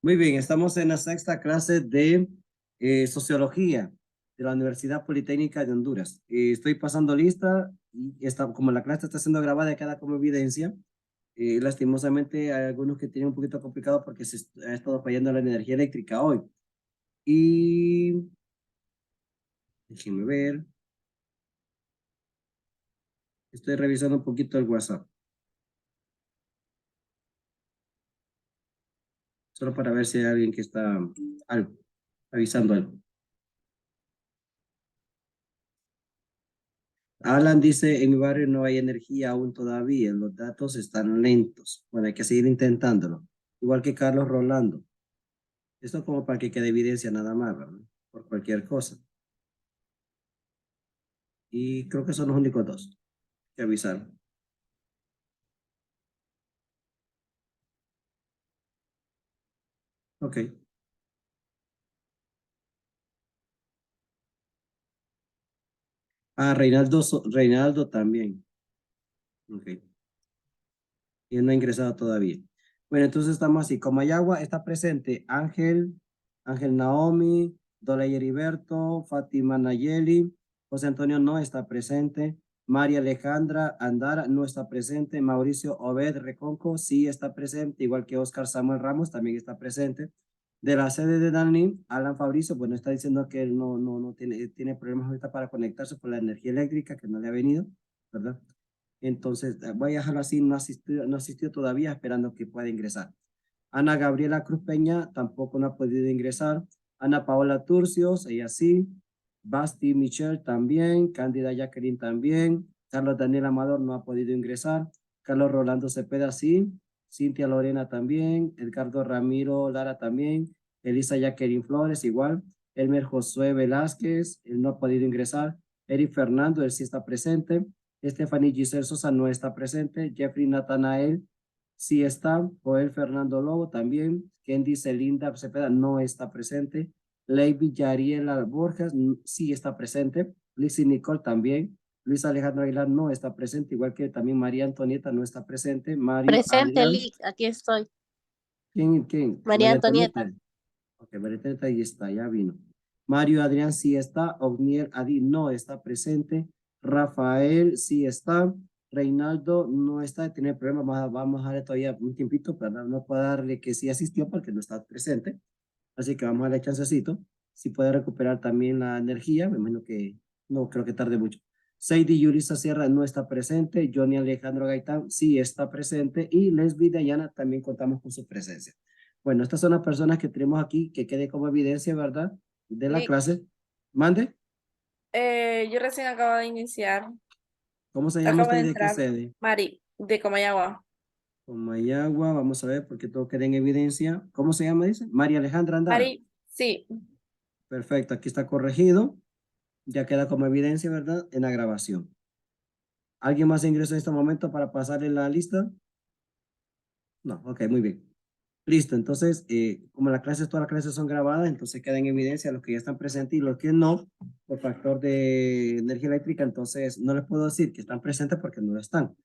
Muy bien, estamos en la sexta clase de Sociología de la Universidad Politécnica de Honduras. Estoy pasando lista y como la clase está siendo grabada y queda como evidencia, lastimosamente hay algunos que tienen un poquito complicado porque ha estado fallando la energía eléctrica hoy. Y déjenme ver, estoy revisando un poquito el WhatsApp, solo para ver si hay alguien que está algo, avisando algo. Alan dice, en mi barrio no hay energía aún todavía, los datos están lentos. Bueno, hay que seguir intentándolo. Igual que Carlos Rolando. Esto como para que quede evidencia nada más, ¿verdad? Por cualquier cosa. Y creo que son los únicos dos que avisar. Ok. Ah, Reinaldo también. Ok. Y no ha ingresado todavía. Bueno, entonces estamos así. Comayagua está presente Ángel Naomi, Dolay Heriberto, Fátima Nayeli, José Antonio no está presente, María Alejandra Andara no está presente, Mauricio Obed Reconco sí está presente, igual que Oscar Samuel Ramos también está presente. De la sede de Danlin, Alan Fabricio, bueno, está diciendo que él no tiene problemas ahorita para conectarse por la energía eléctrica, que no le ha venido, ¿verdad? Entonces, voy a dejarlo así, no asistió todavía, esperando que pueda ingresar. Ana Gabriela Cruz Peña tampoco no ha podido ingresar. Ana Paola Turcios, ella sí. Basti Michelle también. Cándida Jacqueline también. Carlos Daniel Amador no ha podido ingresar. Carlos Rolando Cepeda sí. Cintia Lorena también. Edgardo Ramiro Lara también. Elisa Jacqueline Flores igual. Elmer Josué Velázquez, él no ha podido ingresar. Eric Fernando, él sí está presente. Stephanie Giselle Sosa no está presente. Jeffrey Natanael sí está. Joel Fernando Lobo también. Kendi Celinda Cepeda no está presente. Lady Yariela Borjas sí está presente. Lizzy Nicole también. Luis Alejandro Aguilar no está presente, igual que también María Antonieta no está presente. Mario Presente, Adrián. Lick, aquí estoy. ¿Quién? María María Antonieta. Antonieta. Ok, María Antonieta ahí está, ya vino. Mario Adrián sí está. Ogniel Adi no está presente. Rafael sí está. Reinaldo no está, tiene problemas, vamos a darle todavía un tiempito para no puedo darle que sí asistió porque no está presente. Así que vamos a darle chancecito. Si puede recuperar también la energía, me imagino que no creo que tarde mucho. Seidy Yulisa Sierra no está presente. Johnny Alejandro Gaitán sí está presente. Y Leslie Dayana también contamos con su presencia. Bueno, estas son las personas que tenemos aquí, que quede como evidencia, ¿verdad? De la Lick, clase. Mande. yo recién acabo de iniciar, ¿Cómo se llama acabo usted de y de qué entrar. sede? Mari, de Comayagua. Comayagua, vamos a ver porque todo queda en evidencia. ¿Cómo se llama, dice? María Alejandra Andara. Mari, sí. Perfecto, aquí está corregido. Ya queda como evidencia, ¿verdad? En la grabación. ¿Alguien más ingresó en este momento para pasarle la lista? No, ok, muy bien. Listo, entonces, como todas las clases son grabadas, entonces queda en evidencia los que ya están presentes y los que no, por factor de energía eléctrica, entonces no les puedo decir que están presentes porque no lo están,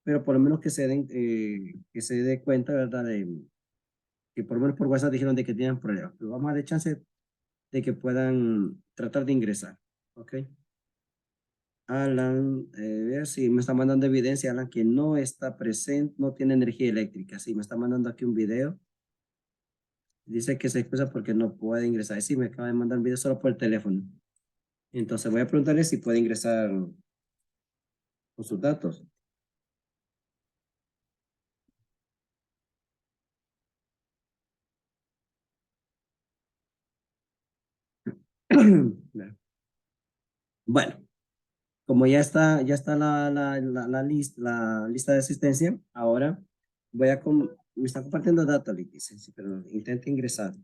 pero por lo menos que se dé cuenta, ¿verdad? Que por lo menos por WhatsApp dijeron de que tienen problemas, pero vamos a dar chance de que puedan tratar de ingresar, ¿ok? Alan, sí, me está mandando evidencia, Alan, que no está presente, no tiene energía eléctrica. Sí, me está mandando aquí un video. Dice que se excusa porque no puede ingresar. Sí, me acaba de mandar un video solo por el teléfono. Entonces voy a preguntarle si puede ingresar con sus datos. Bueno, como ya está la lista de asistencia, ahora me está compartiendo datos, le dice, sí, pero intente ingresar.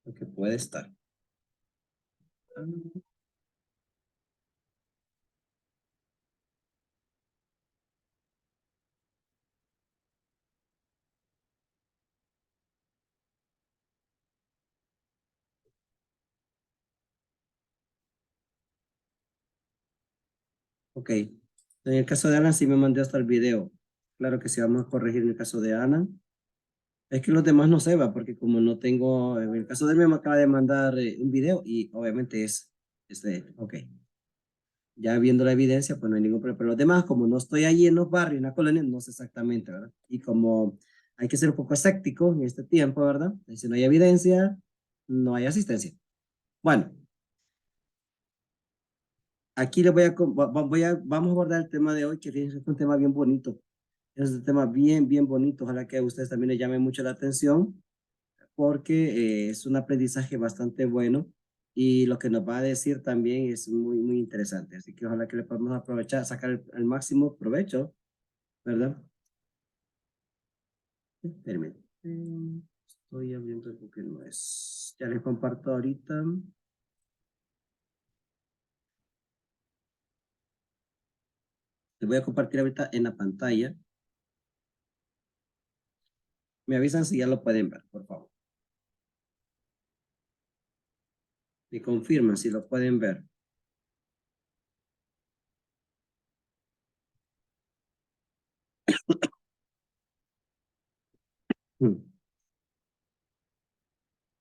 Porque puede estar. Ok. En el caso de Alan sí me mandé hasta el video. Claro que sí, vamos a corregir en el caso de Alan. Es que los demás no se va, porque como no tengo, en el caso de él me acaba de mandar un video y obviamente es de él. Ok. Ya viendo la evidencia, pues no hay ningún problema. Pero los demás, como no estoy allí en los barrios, en la colonia, no sé exactamente, ¿verdad? Y como hay que ser un poco escéptico en este tiempo, ¿verdad? Si no hay evidencia, no hay asistencia. Bueno, aquí les voy a, vamos a abordar el tema de hoy, que fíjense, es un tema bien bonito. Es un tema bien, bien bonito. Ojalá que a ustedes también les llame mucho la atención, porque es un aprendizaje bastante bueno y lo que nos va a decir también es muy, muy interesante. Así que ojalá que le podamos aprovechar, sacar el máximo provecho, ¿verdad? Espérenme. Estoy abriendo porque no es. Ya les comparto ahorita. Les voy a compartir ahorita en la pantalla. Me avisan si ya lo pueden ver, por favor. Me confirman si lo pueden ver.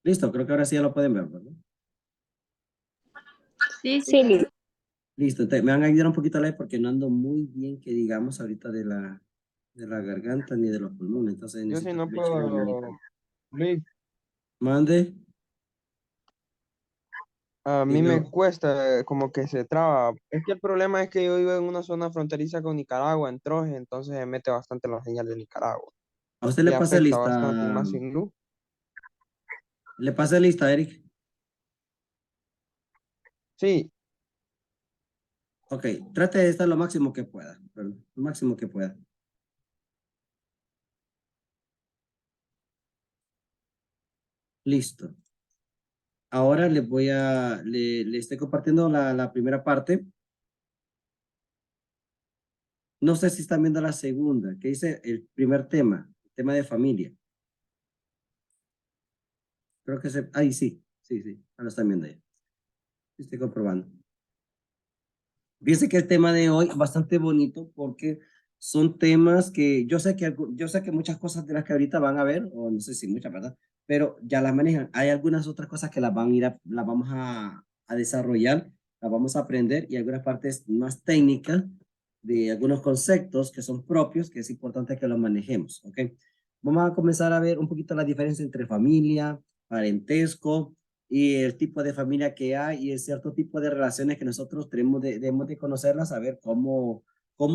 Listo, creo que ahora sí ya lo pueden ver, ¿verdad? Sí, sí. Listo, entonces me van a ayudar un poquito a leer porque no ando muy bien, que digamos, ahorita de la garganta ni de los pulmones. Entonces Yo sí necesito no que me echen una manita. puedo, Luis, Mande. a Y mí me no. cuesta, como que se traba. Es que el problema es que yo vivo en una zona fronteriza con Nicaragua, en Troje, entonces se mete bastante la señal de Nicaragua A usted le y pasa afecta lista. bastante, y más sin luz. Le pasa lista, Eric. Sí, Ok, trate de estar lo máximo que pueda. Perdón, lo máximo que pueda. Listo. Ahora les voy a, le estoy compartiendo la primera parte. No sé si están viendo la segunda, que dice el primer tema, el tema de familia. Creo que se, ahí sí, sí, sí, ahora están viendo ya. Estoy comprobando. Fíjense que el tema de hoy es bastante bonito porque son temas que yo sé que, yo sé que muchas cosas de las que ahorita van a ver, o no sé si muchas, ¿verdad? Pero ya las manejan. Hay algunas otras cosas que las van a ir las vamos a desarrollar, las vamos a aprender y algunas partes más técnicas de algunos conceptos que son propios, que es importante que los manejemos, ¿ok? Vamos a comenzar a ver un poquito la diferencia entre familia, parentesco, y el tipo de familia que hay y el cierto tipo de relaciones que nosotros debemos de conocerlas, saber cómo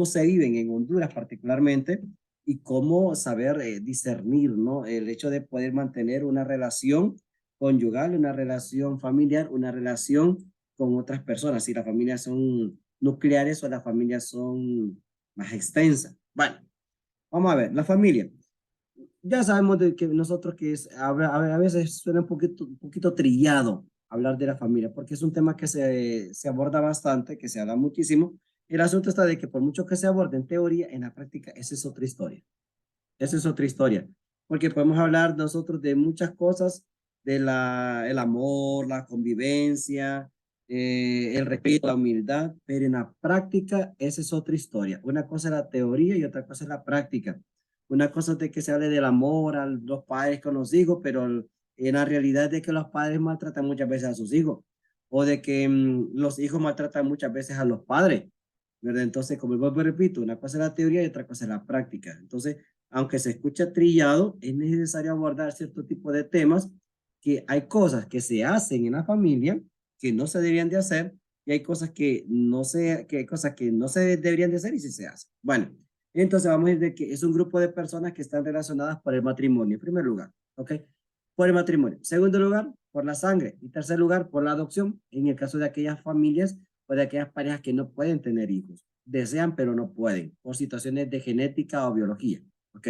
se viven en Honduras particularmente y cómo saber discernir, ¿no? El hecho de poder mantener una relación conyugal, una relación familiar, una relación con otras personas, si las familias son nucleares o las familias son más extensas. Bueno, vamos a ver, la familia ya sabemos de que nosotros que es, a veces suena un poquito trillado hablar de la familia, porque es un tema que se aborda bastante, que se habla muchísimo. El asunto está de que por mucho que se aborde en teoría, en la práctica, esa es otra historia. Esa es otra historia. Porque podemos hablar nosotros de muchas cosas, el amor, la convivencia, el respeto, la humildad, pero en la práctica, esa es otra historia. Una cosa es la teoría y otra cosa es la práctica. Una cosa es de que se hable del amor a los padres con los hijos, pero en la realidad es de que los padres maltratan muchas veces a sus hijos, o de que los hijos maltratan muchas veces a los padres, ¿verdad? Entonces, como vuelvo y repito, una cosa es la teoría y otra cosa es la práctica. Entonces, aunque se escucha trillado, es necesario abordar cierto tipo de temas, que hay cosas que se hacen en la familia que no se deberían de hacer y hay cosas que hay cosas que no se deberían de hacer y sí se hacen. Bueno, entonces vamos a ir de que es un grupo de personas que están relacionadas por el matrimonio, en primer lugar, ¿ok? Por el matrimonio. Segundo lugar, por la sangre. Y tercer lugar, por la adopción, en el caso de aquellas familias o de aquellas parejas que no pueden tener hijos. Desean, pero no pueden, por situaciones de genética o biología. Ok.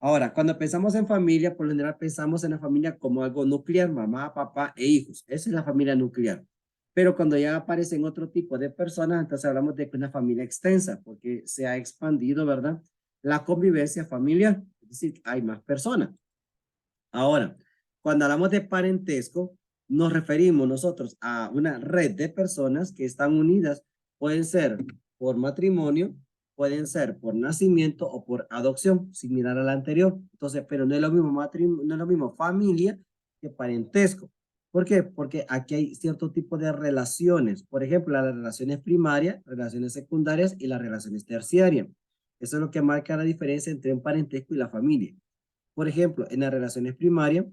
Ahora, cuando pensamos en familia, por lo general pensamos en la familia como algo nuclear, mamá, papá e hijos. Esa es la familia nuclear. Pero cuando ya aparecen otro tipo de personas, entonces hablamos de una familia extensa, porque se ha expandido, ¿verdad? La convivencia familiar, es decir, hay más personas. Ahora, cuando hablamos de parentesco, nos referimos nosotros a una red de personas que están unidas, pueden ser por matrimonio, pueden ser por nacimiento o por adopción, similar a la anterior. Entonces, pero no es lo mismo no es lo mismo familia que parentesco. ¿Por qué? Porque aquí hay cierto tipo de relaciones. Por ejemplo, las relaciones primarias, relaciones secundarias y las relaciones terciarias. Eso es lo que marca la diferencia entre un parentesco y la familia. Por ejemplo, en las relaciones primarias,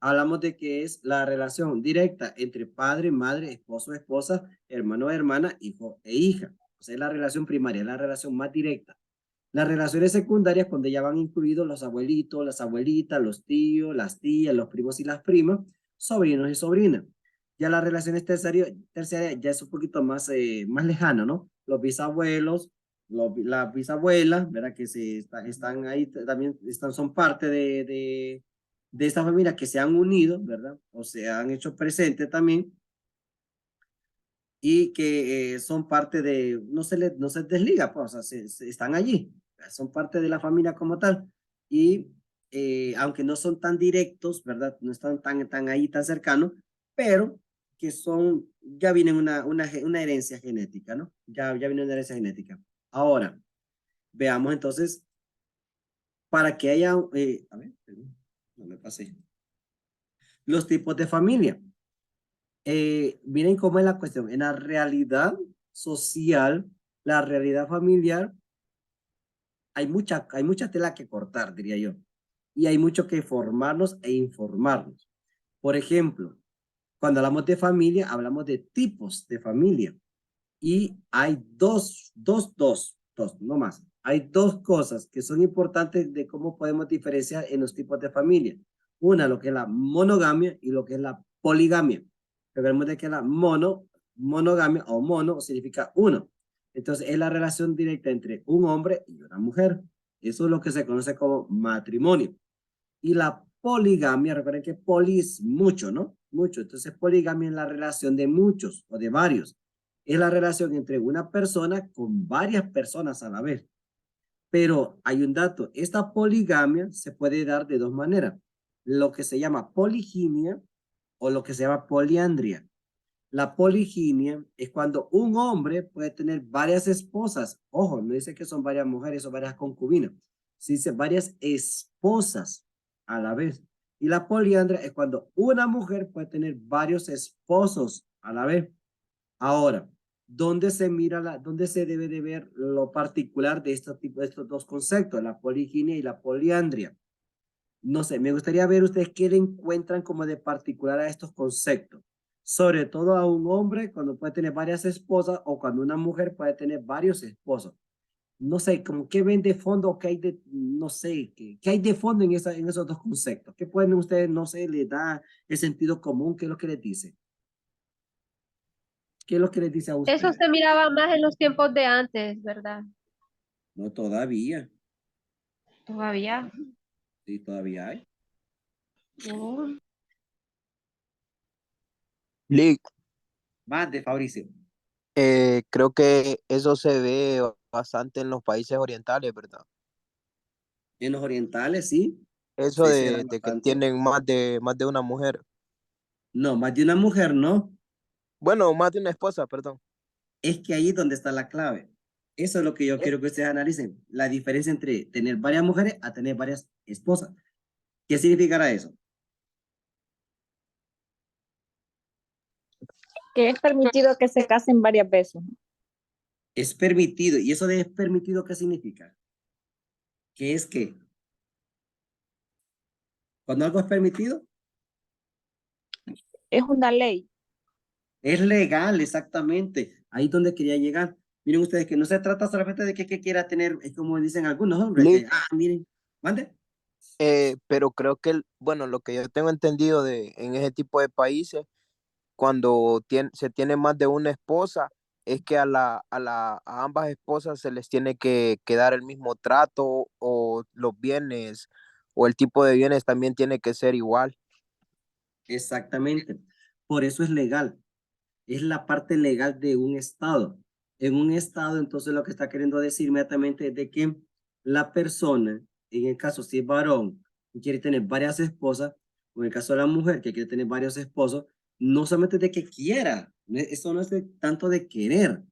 hablamos de que es la relación directa entre padre, madre, esposo, esposa, hermano, hermana, hijo e hija. O sea, es la relación primaria, es la relación más directa. Las relaciones secundarias, cuando ya van incluidos los abuelitos, las abuelitas, los tíos, las tías, los primos y las primas, sobrinos y sobrinas. Ya las relaciones terciarias ya es un poquito más, más lejano, ¿no? Los bisabuelos, las bisabuelas, ¿verdad? Que están ahí, también son parte de esta familia que se han unido, ¿verdad? O se han hecho presente también y que son parte de, no se desliga, pues, o sea, están allí, son parte de la familia como tal. Y aunque no son tan directos, ¿verdad? No están tan ahí, tan cercanos, pero que son, ya vienen una herencia genética, ¿no? Ya viene una herencia genética. Ahora, veamos entonces, para que haya, a ver, perdón, no me pasé. Los tipos de familia. Miren cómo es la cuestión. En la realidad social, la realidad familiar, hay mucha tela que cortar, diría yo. Y hay mucho que formarnos e informarnos. Por ejemplo, cuando hablamos de familia, hablamos de tipos de familia. Y hay dos, no más. Hay dos cosas que son importantes de cómo podemos diferenciar en los tipos de familia. Una, lo que es la monogamia y lo que es la poligamia. Recordemos de que la monogamia o mono significa uno. Entonces, es la relación directa entre un hombre y una mujer. Eso es lo que se conoce como matrimonio. Y la poligamia, recuerden que poli es mucho, ¿no? Mucho. Entonces, poligamia es la relación de muchos o de varios. Es la relación entre una persona con varias personas a la vez. Pero hay un dato, esta poligamia se puede dar de dos maneras. Lo que se llama poliginia o lo que se llama poliandria. La poliginia es cuando un hombre puede tener varias esposas. Ojo, no dice que son varias mujeres o varias concubinas. Se dice varias esposas a la vez. Y la poliandria es cuando una mujer puede tener varios esposos a la vez. Ahora, dónde se debe de ver lo particular de estos dos conceptos, la poliginia y la poliandria? No sé, me gustaría ver ustedes qué le encuentran como de particular a estos conceptos. Sobre todo a un hombre cuando puede tener varias esposas o cuando una mujer puede tener varios esposos. No sé, como qué ven de fondo, qué hay de, no sé, qué hay de fondo en esos dos conceptos. ¿Qué pueden ustedes, no sé, le da el sentido común? ¿Qué es lo que les dice? ¿Qué es lo que les dice a Eso ustedes? se miraba más en los tiempos de antes, ¿verdad? No, todavía. Todavía. Sí, todavía hay. No. Lick, Más de Fabricio. creo que eso se ve bastante en los países orientales, ¿verdad? En los orientales, sí, Eso se da de que bastante. tienen más de una mujer. No, más de una mujer, no. Bueno, más de una esposa, perdón. Es que ahí es donde está la clave. Eso es lo que yo Eh, quiero que ustedes analicen. La diferencia entre tener varias mujeres a tener varias esposas. ¿Qué significará eso? Que es permitido que se casen varias veces. Es permitido. ¿Y eso de es permitido qué significa? ¿Qué es qué? Cuando algo es permitido, Es una ley. es legal, exactamente. Ahí es donde quería llegar. Miren ustedes que no se trata solamente de que quiera tener, es como dicen algunos hombres, Lick, miren, mande. pero creo que, bueno, lo que yo tengo entendido en ese tipo de países, cuando se tiene más de una esposa, es que a ambas esposas se les tiene que dar el mismo trato o los bienes o el tipo de bienes también tiene que ser igual. Exactamente. Por eso es legal. Es la parte legal de un estado. En un estado, entonces lo que está queriendo decir inmediatamente es de que la persona, en el caso si es varón y quiere tener varias esposas, o en el caso de la mujer que quiere tener varios esposos, no solamente de que quiera, eso no es tanto de querer,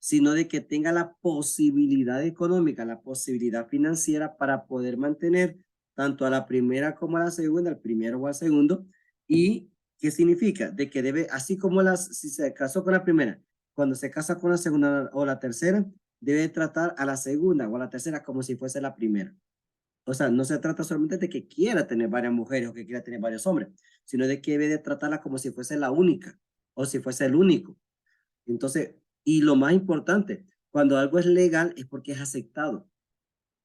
sino de que tenga la posibilidad económica, la posibilidad financiera para poder mantener tanto a la primera como a la segunda, al primero o al segundo. ¿Y qué significa? De que debe, así como si se casó con la primera, cuando se casa con la segunda o la tercera, debe tratar a la segunda o a la tercera como si fuese la primera. O sea, no se trata solamente de que quiera tener varias mujeres o que quiera tener varios hombres, sino de que debe de tratarla como si fuese la única o si fuese el único. Entonces, y lo más importante, cuando algo es legal es porque es aceptado.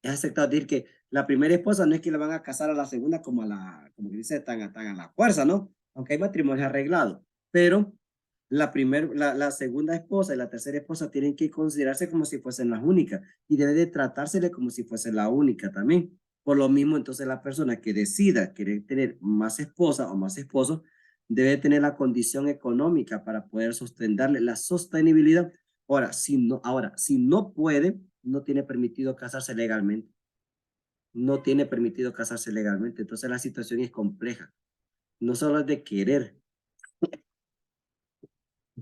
Es aceptado decir que la primera esposa no es que le van a casar a la segunda como como que dice, tan a la fuerza, ¿no? Aunque hay matrimonio arreglado, pero la segunda esposa y la tercera esposa tienen que considerarse como si fuesen las únicas y debe de tratársele como si fuese la única también. Por lo mismo, entonces la persona que decida querer tener más esposa o más esposos debe tener la condición económica para poder sostenerle la sostenibilidad. Ahora, si no puede, no tiene permitido casarse legalmente. No tiene permitido casarse legalmente. Entonces la situación es compleja. No solo es de querer,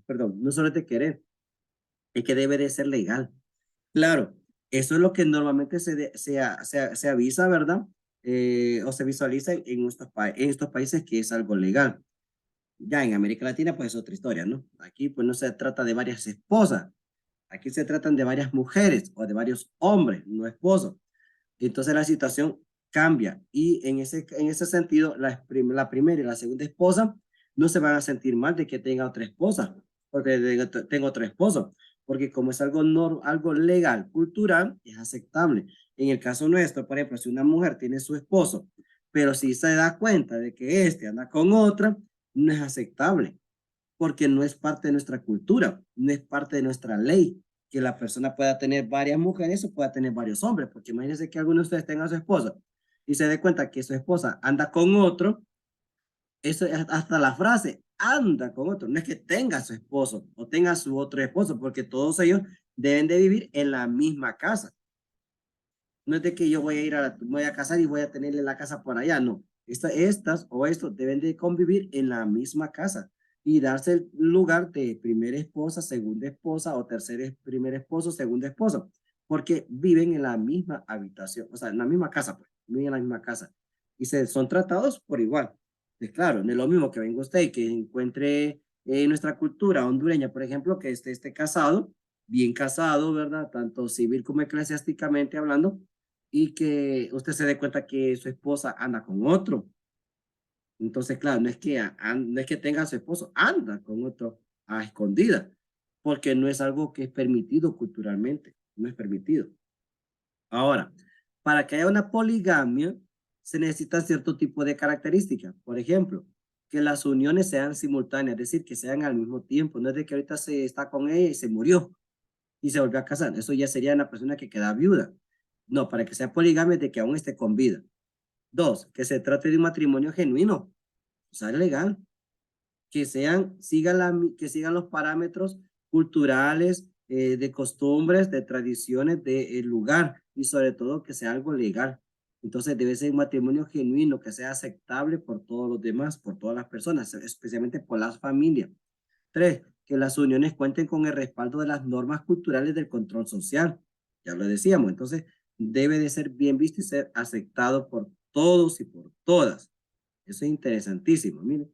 perdón, no solo es de querer, es que debe de ser legal. Claro, eso es lo que normalmente se avisa, ¿verdad? O se visualiza en estos países que es algo legal. Ya en América Latina, pues es otra historia, ¿no? Aquí, pues no se trata de varias esposas. Aquí se tratan de varias mujeres o de varios hombres, no esposos. Entonces la situación cambia y en ese sentido, la primera y la segunda esposa no se van a sentir mal de que tenga otra esposa, porque tengo otro esposo, porque como es algo legal, cultural, es aceptable. En el caso nuestro, por ejemplo, si una mujer tiene su esposo, pero si se da cuenta de que este anda con otra, no es aceptable, porque no es parte de nuestra cultura, no es parte de nuestra ley que la persona pueda tener varias mujeres o pueda tener varios hombres, porque imagínense que alguno de ustedes tenga a su esposa y se dé cuenta que su esposa anda con otro, eso es hasta la frase, anda con otro, no es que tenga a su esposo o tenga a su otro esposo, porque todos ellos deben de vivir en la misma casa. No es de que yo voy a voy a casar y voy a tenerle la casa por allá, no. Estas o estos deben de convivir en la misma casa y darse el lugar de primera esposa, segunda esposa o primer esposo, segunda esposa, porque viven en la misma habitación, o sea, en la misma casa, pues, viven en la misma casa y son tratados por igual. Pues claro, no es lo mismo que venga usted y que encuentre en nuestra cultura hondureña, por ejemplo, que esté casado, bien casado, ¿verdad? Tanto civil como eclesiásticamente hablando, y que usted se dé cuenta que su esposa anda con otro. Entonces, claro, no es que tenga a su esposo, anda con otro a escondida, porque no es algo que es permitido culturalmente, no es permitido. Ahora, para que haya una poligamia, se necesita cierto tipo de características. Por ejemplo, que las uniones sean simultáneas, es decir, que sean al mismo tiempo. No es de que ahorita se está con ella y se murió y se volvió a casar. Eso ya sería una persona que queda viuda. No, para que sea poligamia es de que aún esté con vida. Dos, que se trate de un matrimonio genuino, o sea, legal, que sigan los parámetros culturales, de costumbres, de tradiciones del lugar y sobre todo que sea algo legal. Entonces debe ser un matrimonio genuino, que sea aceptable por todos los demás, por todas las personas, especialmente por las familias. Tres, que las uniones cuenten con el respaldo de las normas culturales del control social. Ya lo decíamos, entonces debe de ser bien visto y ser aceptado por todos y por todas. Eso es interesantísimo, miren.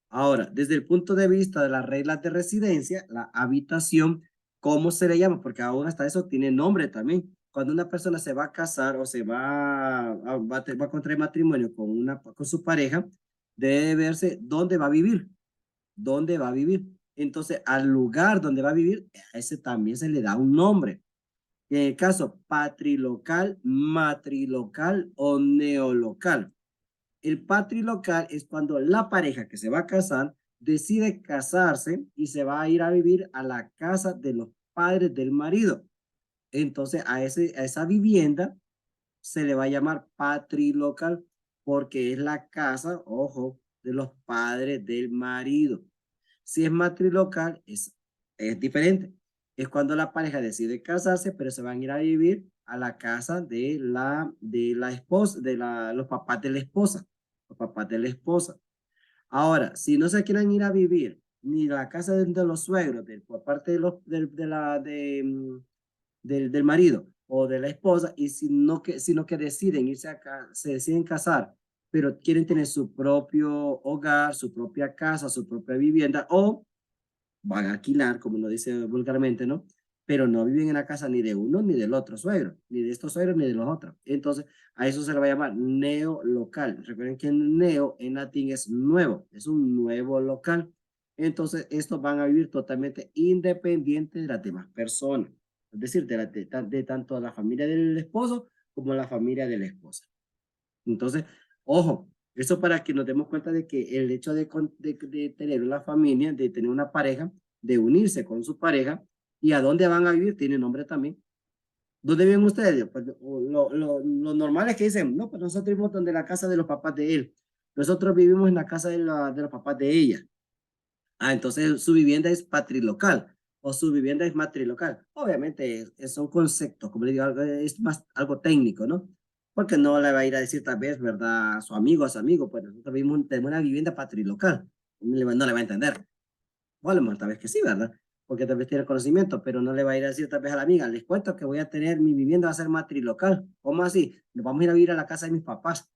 Ahora, desde el punto de vista de las reglas de residencia, la habitación, ¿cómo se le llama? Porque aún hasta eso tiene nombre también. Cuando una persona se va a casar o va a contraer matrimonio con su pareja, debe verse dónde va a vivir, dónde va a vivir. Entonces, al lugar donde va a vivir, a ese también se le da un nombre. En el caso patrilocal, matrilocal o neolocal. El patrilocal es cuando la pareja que se va a casar decide casarse y se va a ir a vivir a la casa de los padres del marido. Entonces, a esa vivienda se le va a llamar patrilocal porque es la casa, ojo, de los padres del marido. Si es matrilocal, es diferente. Es cuando la pareja decide casarse, pero se van a ir a vivir a la casa de la esposa, los papás de la esposa, los papás de la esposa. Ahora, si no se quieren ir a vivir ni la casa de los suegros, por parte de del marido o de la esposa, y sino que deciden irse acá, se deciden casar, pero quieren tener su propio hogar, su propia casa, su propia vivienda, o van a alquilar, como lo dice vulgarmente, ¿no? Pero no viven en la casa ni de uno ni del otro suegro, ni de estos suegros ni de los otros. Entonces, a eso se le va a llamar neolocal. Recuerden que neo en latín es nuevo, es un nuevo local. Entonces, estos van a vivir totalmente independientes de las demás personas. Es decir, de tanto la familia del esposo como la familia de la esposa. Entonces, ojo, eso para que nos demos cuenta de que el hecho de tener una familia, de tener una pareja, de unirse con su pareja, y a dónde van a vivir, tiene nombre también. ¿Dónde viven ustedes? Pues lo normal es que dicen, no, pues nosotros vivimos donde la casa de los papás de él. Nosotros vivimos en la casa de los papás de ella. Ah, entonces su vivienda es patrilocal o su vivienda es matrilocal. Obviamente son conceptos, como le digo, es más algo técnico, ¿no? Porque no le va a ir a decir tal vez, ¿verdad? A su amigo, pues nosotros vivimos, tenemos una vivienda patrilocal. No le va a entender. O a lo mejor tal vez que sí, ¿verdad? Porque tal vez tiene conocimiento, pero no le va a ir a decir tal vez a la amiga, les cuento que voy a tener, mi vivienda va a ser matrilocal. ¿Cómo así? Nos vamos a ir a vivir a la casa de mis papás,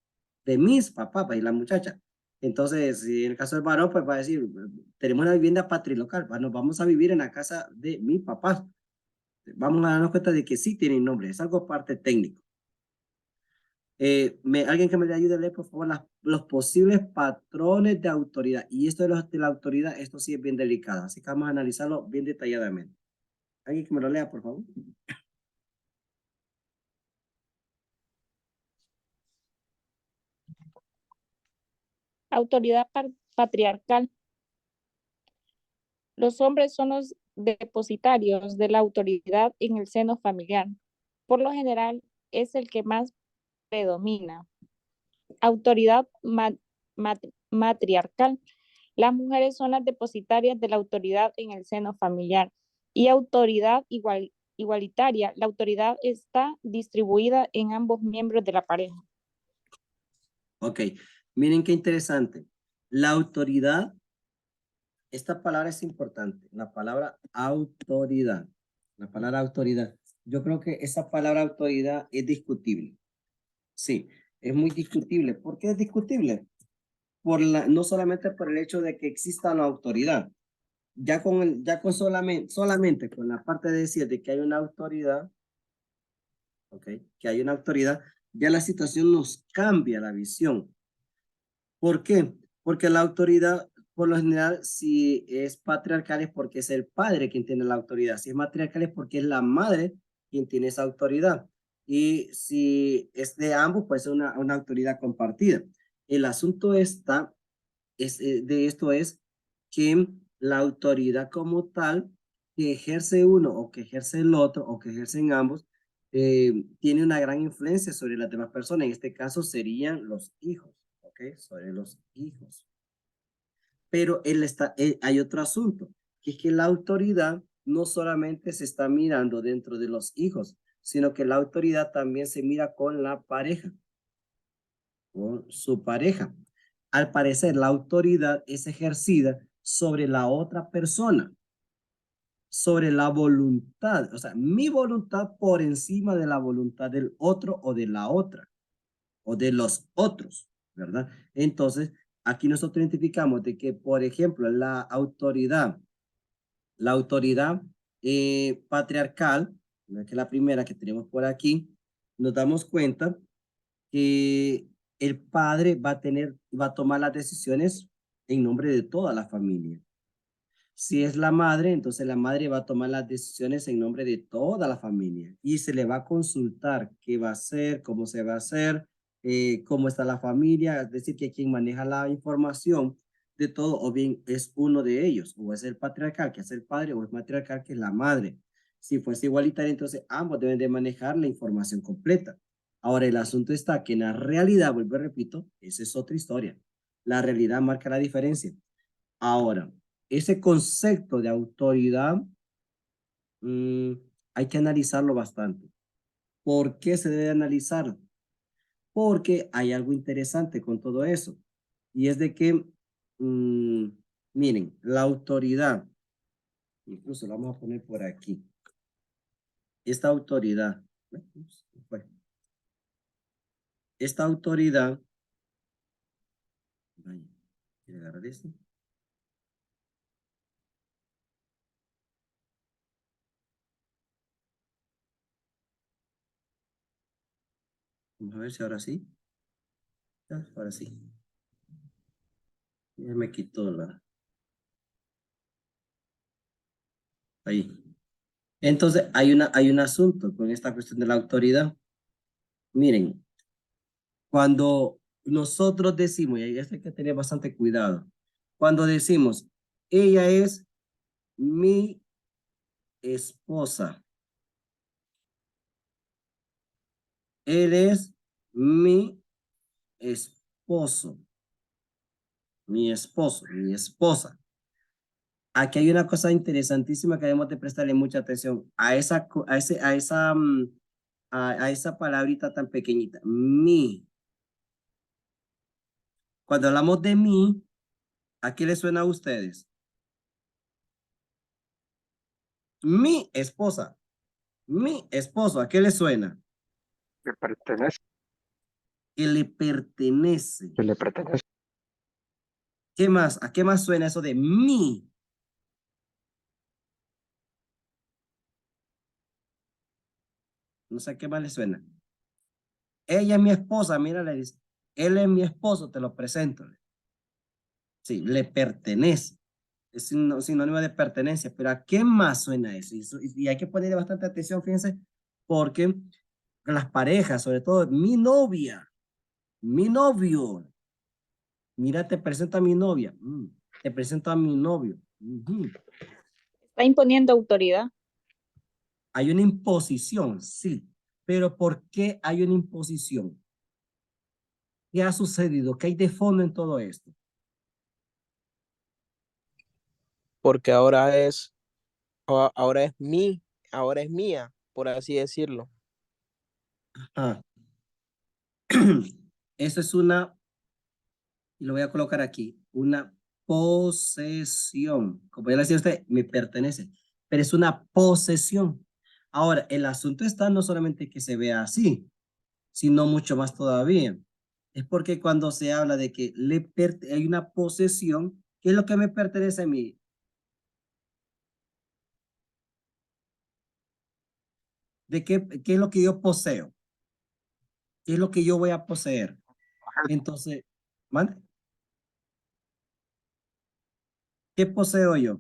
va a ir la muchacha. Entonces, si en el caso del varón, pues va a decir, tenemos una vivienda patrilocal, nos vamos a vivir en la casa de mis papás. Vamos a darnos cuenta de que sí tienen nombre, es algo parte técnico. Alguien que me ayude a leer, por favor, los posibles patrones de autoridad. Y esto de la autoridad, esto sí es bien delicado, así que vamos a analizarlo bien detalladamente. Alguien que me lo lea, por favor. Autoridad patriarcal. Los hombres son los depositarios de la autoridad en el seno familiar. Por lo general, es el que más predomina. Autoridad matriarcal. Las mujeres son las depositarias de la autoridad en el seno familiar. Y autoridad igualitaria. La autoridad está distribuida en ambos miembros de la pareja. Ok, miren qué interesante. La autoridad, esta palabra es importante, la palabra autoridad. La palabra autoridad. Yo creo que esa palabra autoridad es discutible. Sí, es muy discutible. ¿Por qué es discutible? No solamente por el hecho de que exista la autoridad, ya con solamente con la parte de decir de que hay una autoridad, ok, que hay una autoridad, ya la situación nos cambia la visión. ¿Por qué? Porque la autoridad, por lo general, si es patriarcal es porque es el padre quien tiene la autoridad. Si es matriarcal es porque es la madre quien tiene esa autoridad. Y si es de ambos, pues es una autoridad compartida. El asunto de esto es que la autoridad como tal que ejerce uno o que ejerce el otro o que ejercen ambos tiene una gran influencia sobre las demás personas. En este caso serían los hijos, ¿ok? Sobre los hijos. Pero hay otro asunto, que es que la autoridad no solamente se está mirando dentro de los hijos, sino que la autoridad también se mira con la pareja, con su pareja. Al parecer, la autoridad es ejercida sobre la otra persona, sobre la voluntad, o sea, mi voluntad por encima de la voluntad del otro o de la otra, o de los otros, ¿verdad? Entonces, aquí nosotros identificamos de que, por ejemplo, la autoridad patriarcal, que es la primera que tenemos por aquí, nos damos cuenta que el padre va a tomar las decisiones en nombre de toda la familia. Si es la madre, entonces la madre va a tomar las decisiones en nombre de toda la familia y se le va a consultar qué va a hacer, cómo se va a hacer, cómo está la familia, es decir, que quien maneja la información de todo, o bien es uno de ellos, o es el patriarcal, que es el padre, o es matriarcal, que es la madre. Si fuese igualitario, entonces ambos deben de manejar la información completa. Ahora, el asunto está que en la realidad, vuelvo y repito, esa es otra historia. La realidad marca la diferencia. Ahora, ese concepto de autoridad hay que analizarlo bastante. ¿Por qué se debe analizar? Porque hay algo interesante con todo eso. Y es de que Miren, la autoridad, incluso lo vamos a poner por aquí. Esta autoridad, ups, fue. Esta autoridad, vaya, ¿quiere agarrar esto? Vamos a ver si ahora sí. Ya, ahora sí. Ya me quitó la. Ahí. Entonces, hay un asunto con esta cuestión de la autoridad. Miren, cuando nosotros decimos, y esto hay que tener bastante cuidado, cuando decimos, ella es mi esposa, él es mi esposo, mi esposo, mi esposa. Aquí hay una cosa interesantísima que debemos de prestarle mucha atención a esa, a esa palabrita tan pequeñita, mi. Cuando hablamos de mí, ¿a qué le suena a ustedes? Mi esposa, mi esposo, ¿a qué le suena? Le pertenece, Que le pertenece. que le pertenece. ¿Qué más? ¿A qué más suena eso de mí? No sé a qué más le suena. Ella es mi esposa, mira, le dice. Él es mi esposo, te lo presento. Sí, le pertenece. Es sinónimo de pertenencia, pero ¿a qué más suena eso? Y hay que ponerle bastante atención, fíjense, porque las parejas, sobre todo mi novia, mi novio, mira, te presento a mi novia, te presento a mi novio. Está imponiendo autoridad. Hay una imposición, sí, pero ¿por qué hay una imposición? ¿Qué ha sucedido? ¿Qué hay de fondo en todo esto? Porque ahora es mía, por así decirlo. Ah. Eso es una, y lo voy a colocar aquí, una posesión. Como ya le decía usted, me pertenece, pero es una posesión. Ahora, el asunto está no solamente que se vea así, sino mucho más todavía. Es porque cuando se habla de que hay una posesión, ¿qué es lo que me pertenece a mí? ¿De qué es lo que yo poseo? ¿Qué es lo que yo voy a poseer? Entonces, ¿mande? ¿Qué poseo yo?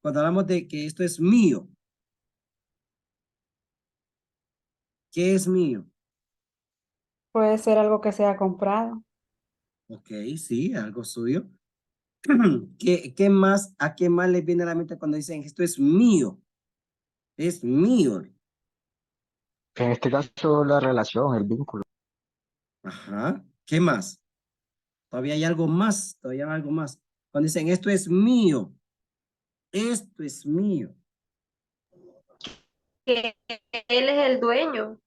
Cuando hablamos de que esto es mío, ¿qué es mío? Puede ser algo que sea comprado. Ok, sí, algo suyo. ¿Qué más, a qué más les viene a la mente cuando dicen esto es mío? Es mío. En este caso, la relación, el vínculo. Ajá. ¿Qué más? Todavía hay algo más, todavía hay algo más. Cuando dicen esto es mío, esto es mío. Que él es el dueño.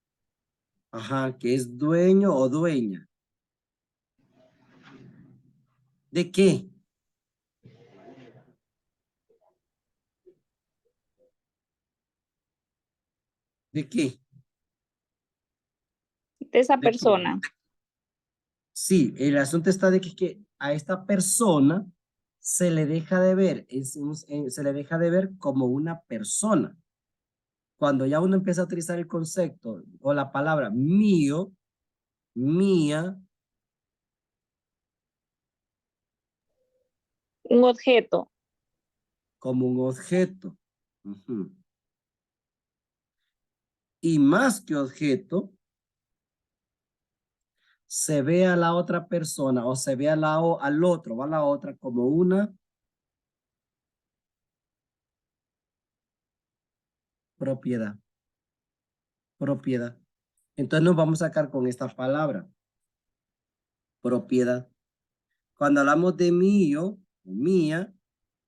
Ajá, que es dueño o dueña. ¿De qué? ¿De qué? De esa ¿De qué? persona. Sí, el asunto está de que a esta persona se le deja de ver, se le deja de ver como una persona. Cuando ya uno empieza a utilizar el concepto o la palabra mío, mía, Un objeto. como un objeto. Ujú. Y más que objeto, se ve a la otra persona o se ve al otro o a la otra como una propiedad. Propiedad. Entonces nos vamos a sacar con esta palabra, propiedad. Cuando hablamos de mío, mía,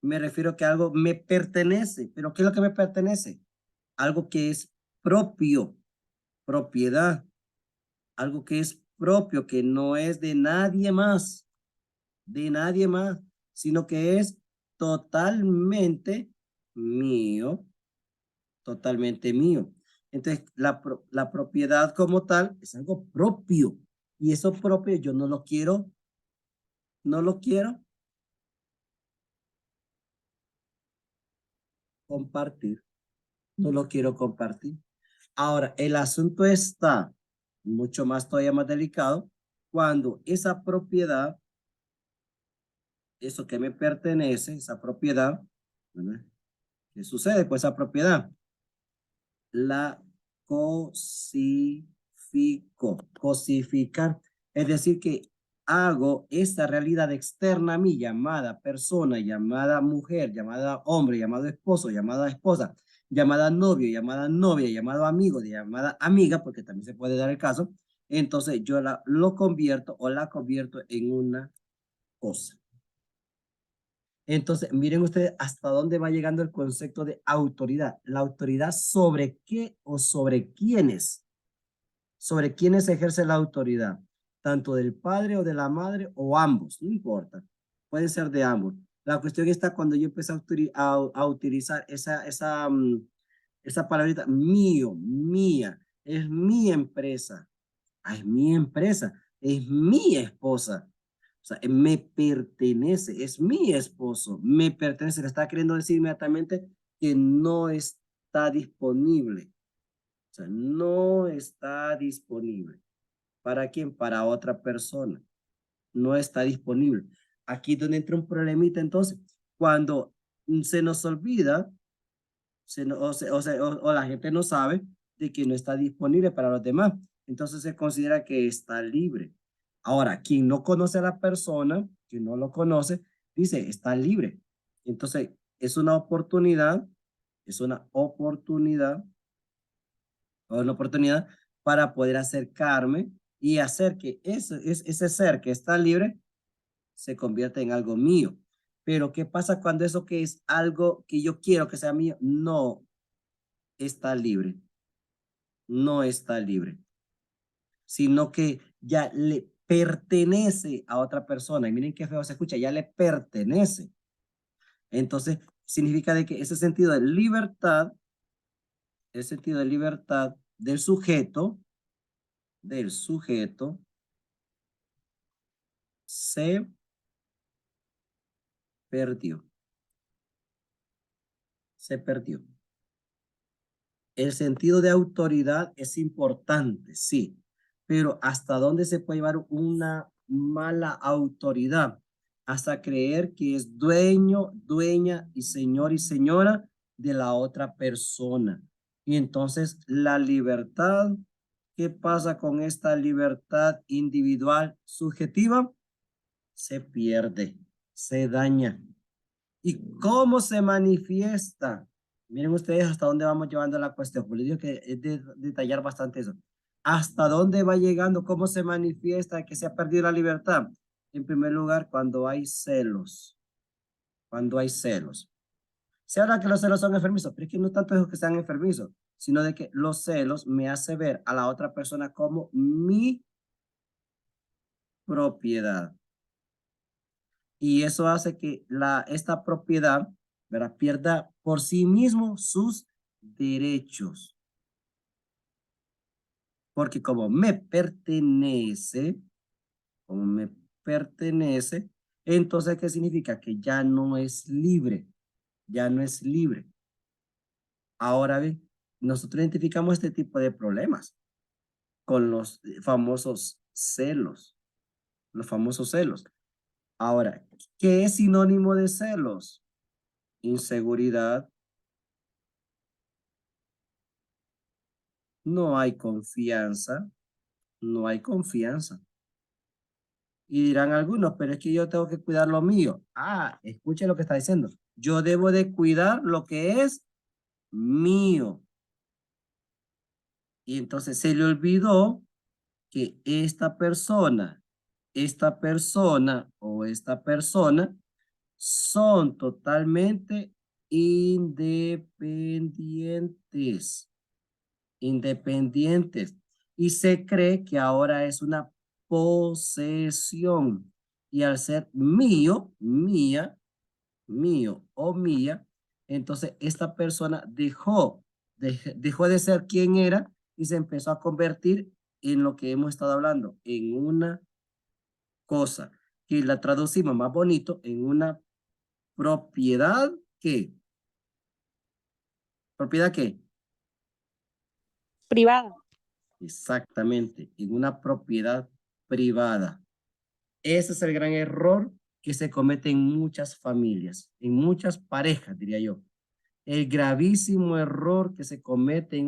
me refiero a que algo me pertenece. ¿Pero qué es lo que me pertenece? Algo que es propio, propiedad. Algo que es propio, que no es de nadie más. de nadie más, sino que es totalmente mío, totalmente mío. Entonces, la propiedad como tal es algo propio, y eso propio yo no lo quiero compartir, no lo quiero compartir. Ahora, el asunto está mucho más, todavía más delicado, cuando esa propiedad, eso que me pertenece, esa propiedad, ¿verdad? ¿Qué sucede con esa propiedad? La cosificar. Es decir, que hago esta realidad externa a mí, llamada persona, llamada mujer, llamada hombre, llamado esposo, llamada esposa, llamada novio, llamada novia, llamado amigo, llamada amiga, porque también se puede dar el caso. Entonces yo lo convierto o la convierto en una cosa. Entonces, miren ustedes hasta dónde va llegando el concepto de autoridad. La autoridad sobre qué o sobre quiénes. Sobre quiénes ejerce la autoridad. Tanto del padre o de la madre o ambos, no importa. Pueden ser de ambos. La cuestión está cuando yo empecé a utilizar esa palabrita mío, mía. Es mi empresa. Es mi empresa. Es mi esposa. O sea, me pertenece, es mi esposo, me pertenece. Le está queriendo decir inmediatamente que no está disponible. O sea, no está disponible. ¿Para quién? Para otra persona. No está disponible. Aquí es donde entra un problemita entonces. Cuando se nos olvida, o la gente no sabe de que no está disponible para los demás. Entonces se considera que está libre. Ahora, quien no conoce a la persona, quien no lo conoce, dice, está libre. Entonces, es una oportunidad para poder acercarme y hacer que ese ser que está libre se convierta en algo mío. Pero, ¿qué pasa cuando eso que es algo que yo quiero que sea mío no está libre? No está libre, sino que ya le pertenece a otra persona. Y miren qué feo se escucha, ya le pertenece. Entonces, significa de que ese sentido de libertad del sujeto, se perdió. Se perdió. El sentido de autoridad es importante, sí, pero ¿hasta dónde se puede llevar una mala autoridad? Hasta creer que es dueño, dueña y señor y señora de la otra persona. Y entonces la libertad, ¿qué pasa con esta libertad individual subjetiva? Se pierde, se daña. ¿Y cómo se manifiesta? Miren ustedes hasta dónde vamos llevando la cuestión. Por ello que es de detallar bastante eso. ¿Hasta dónde va llegando? ¿Cómo se manifiesta que se ha perdido la libertad? En primer lugar, cuando hay celos. Cuando hay celos. Se habla que los celos son enfermizos, pero es que no tanto es que sean enfermizos, sino de que los celos me hace ver a la otra persona como mi propiedad. Y eso hace que esta propiedad, ¿verdad?, pierda por sí mismo sus derechos. Porque como me pertenece, entonces, ¿qué significa? Que ya no es libre, ya no es libre. Ahora bien, nosotros identificamos este tipo de problemas con los famosos celos, Ahora, ¿qué es sinónimo de celos? Inseguridad. No hay confianza. No hay confianza. Y dirán algunos, pero es que yo tengo que cuidar lo mío. Ah, escuche lo que está diciendo. Yo debo de cuidar lo que es mío. Y entonces se le olvidó que esta persona o esta persona son totalmente independientes. Y se cree que ahora es una posesión. y al ser mío, mía, mío o mía, entonces esta persona dejó de ser quien era y se empezó a convertir en lo que hemos estado hablando, en una cosa que la traducimos más bonito en una propiedad que, ¿propiedad qué? Privada. Exactamente, en una propiedad privada. Ese es el gran error que se comete en muchas familias, en muchas parejas, diría yo. El gravísimo error que se comete en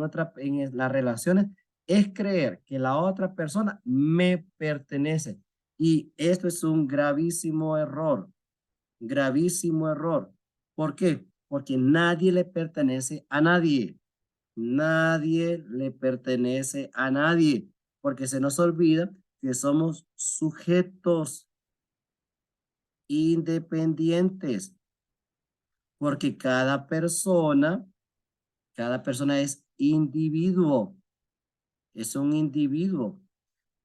las relaciones es creer que la otra persona me pertenece. Y esto es un gravísimo error, gravísimo error. ¿Por qué? Porque nadie le pertenece a nadie. Nadie le pertenece a nadie, porque se nos olvida que somos sujetos independientes, porque cada persona es individuo, es un individuo.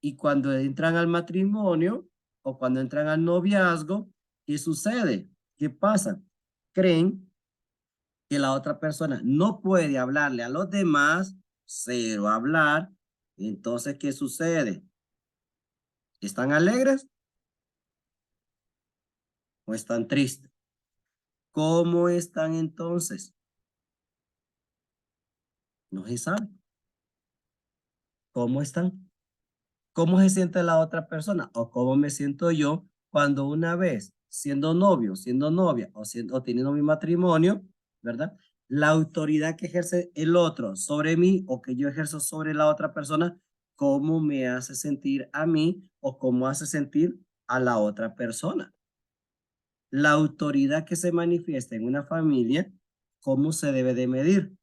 Y cuando entran al matrimonio o cuando entran al noviazgo, ¿qué sucede? ¿Qué pasa? Creen que la otra persona no puede hablarle a los demás, cero hablar. Entonces, ¿qué sucede? ¿Están alegres o están tristes? ¿Cómo están entonces? No se sabe. ¿Cómo están? ¿Cómo se siente la otra persona? ¿O cómo me siento yo cuando una vez, siendo novio, siendo novia o teniendo mi matrimonio, ¿verdad? La autoridad que ejerce el otro sobre mí o que yo ejerzo sobre la otra persona, ¿cómo me hace sentir a mí o cómo hace sentir a la otra persona? La autoridad que se manifiesta en una familia, ¿cómo se debe de medir?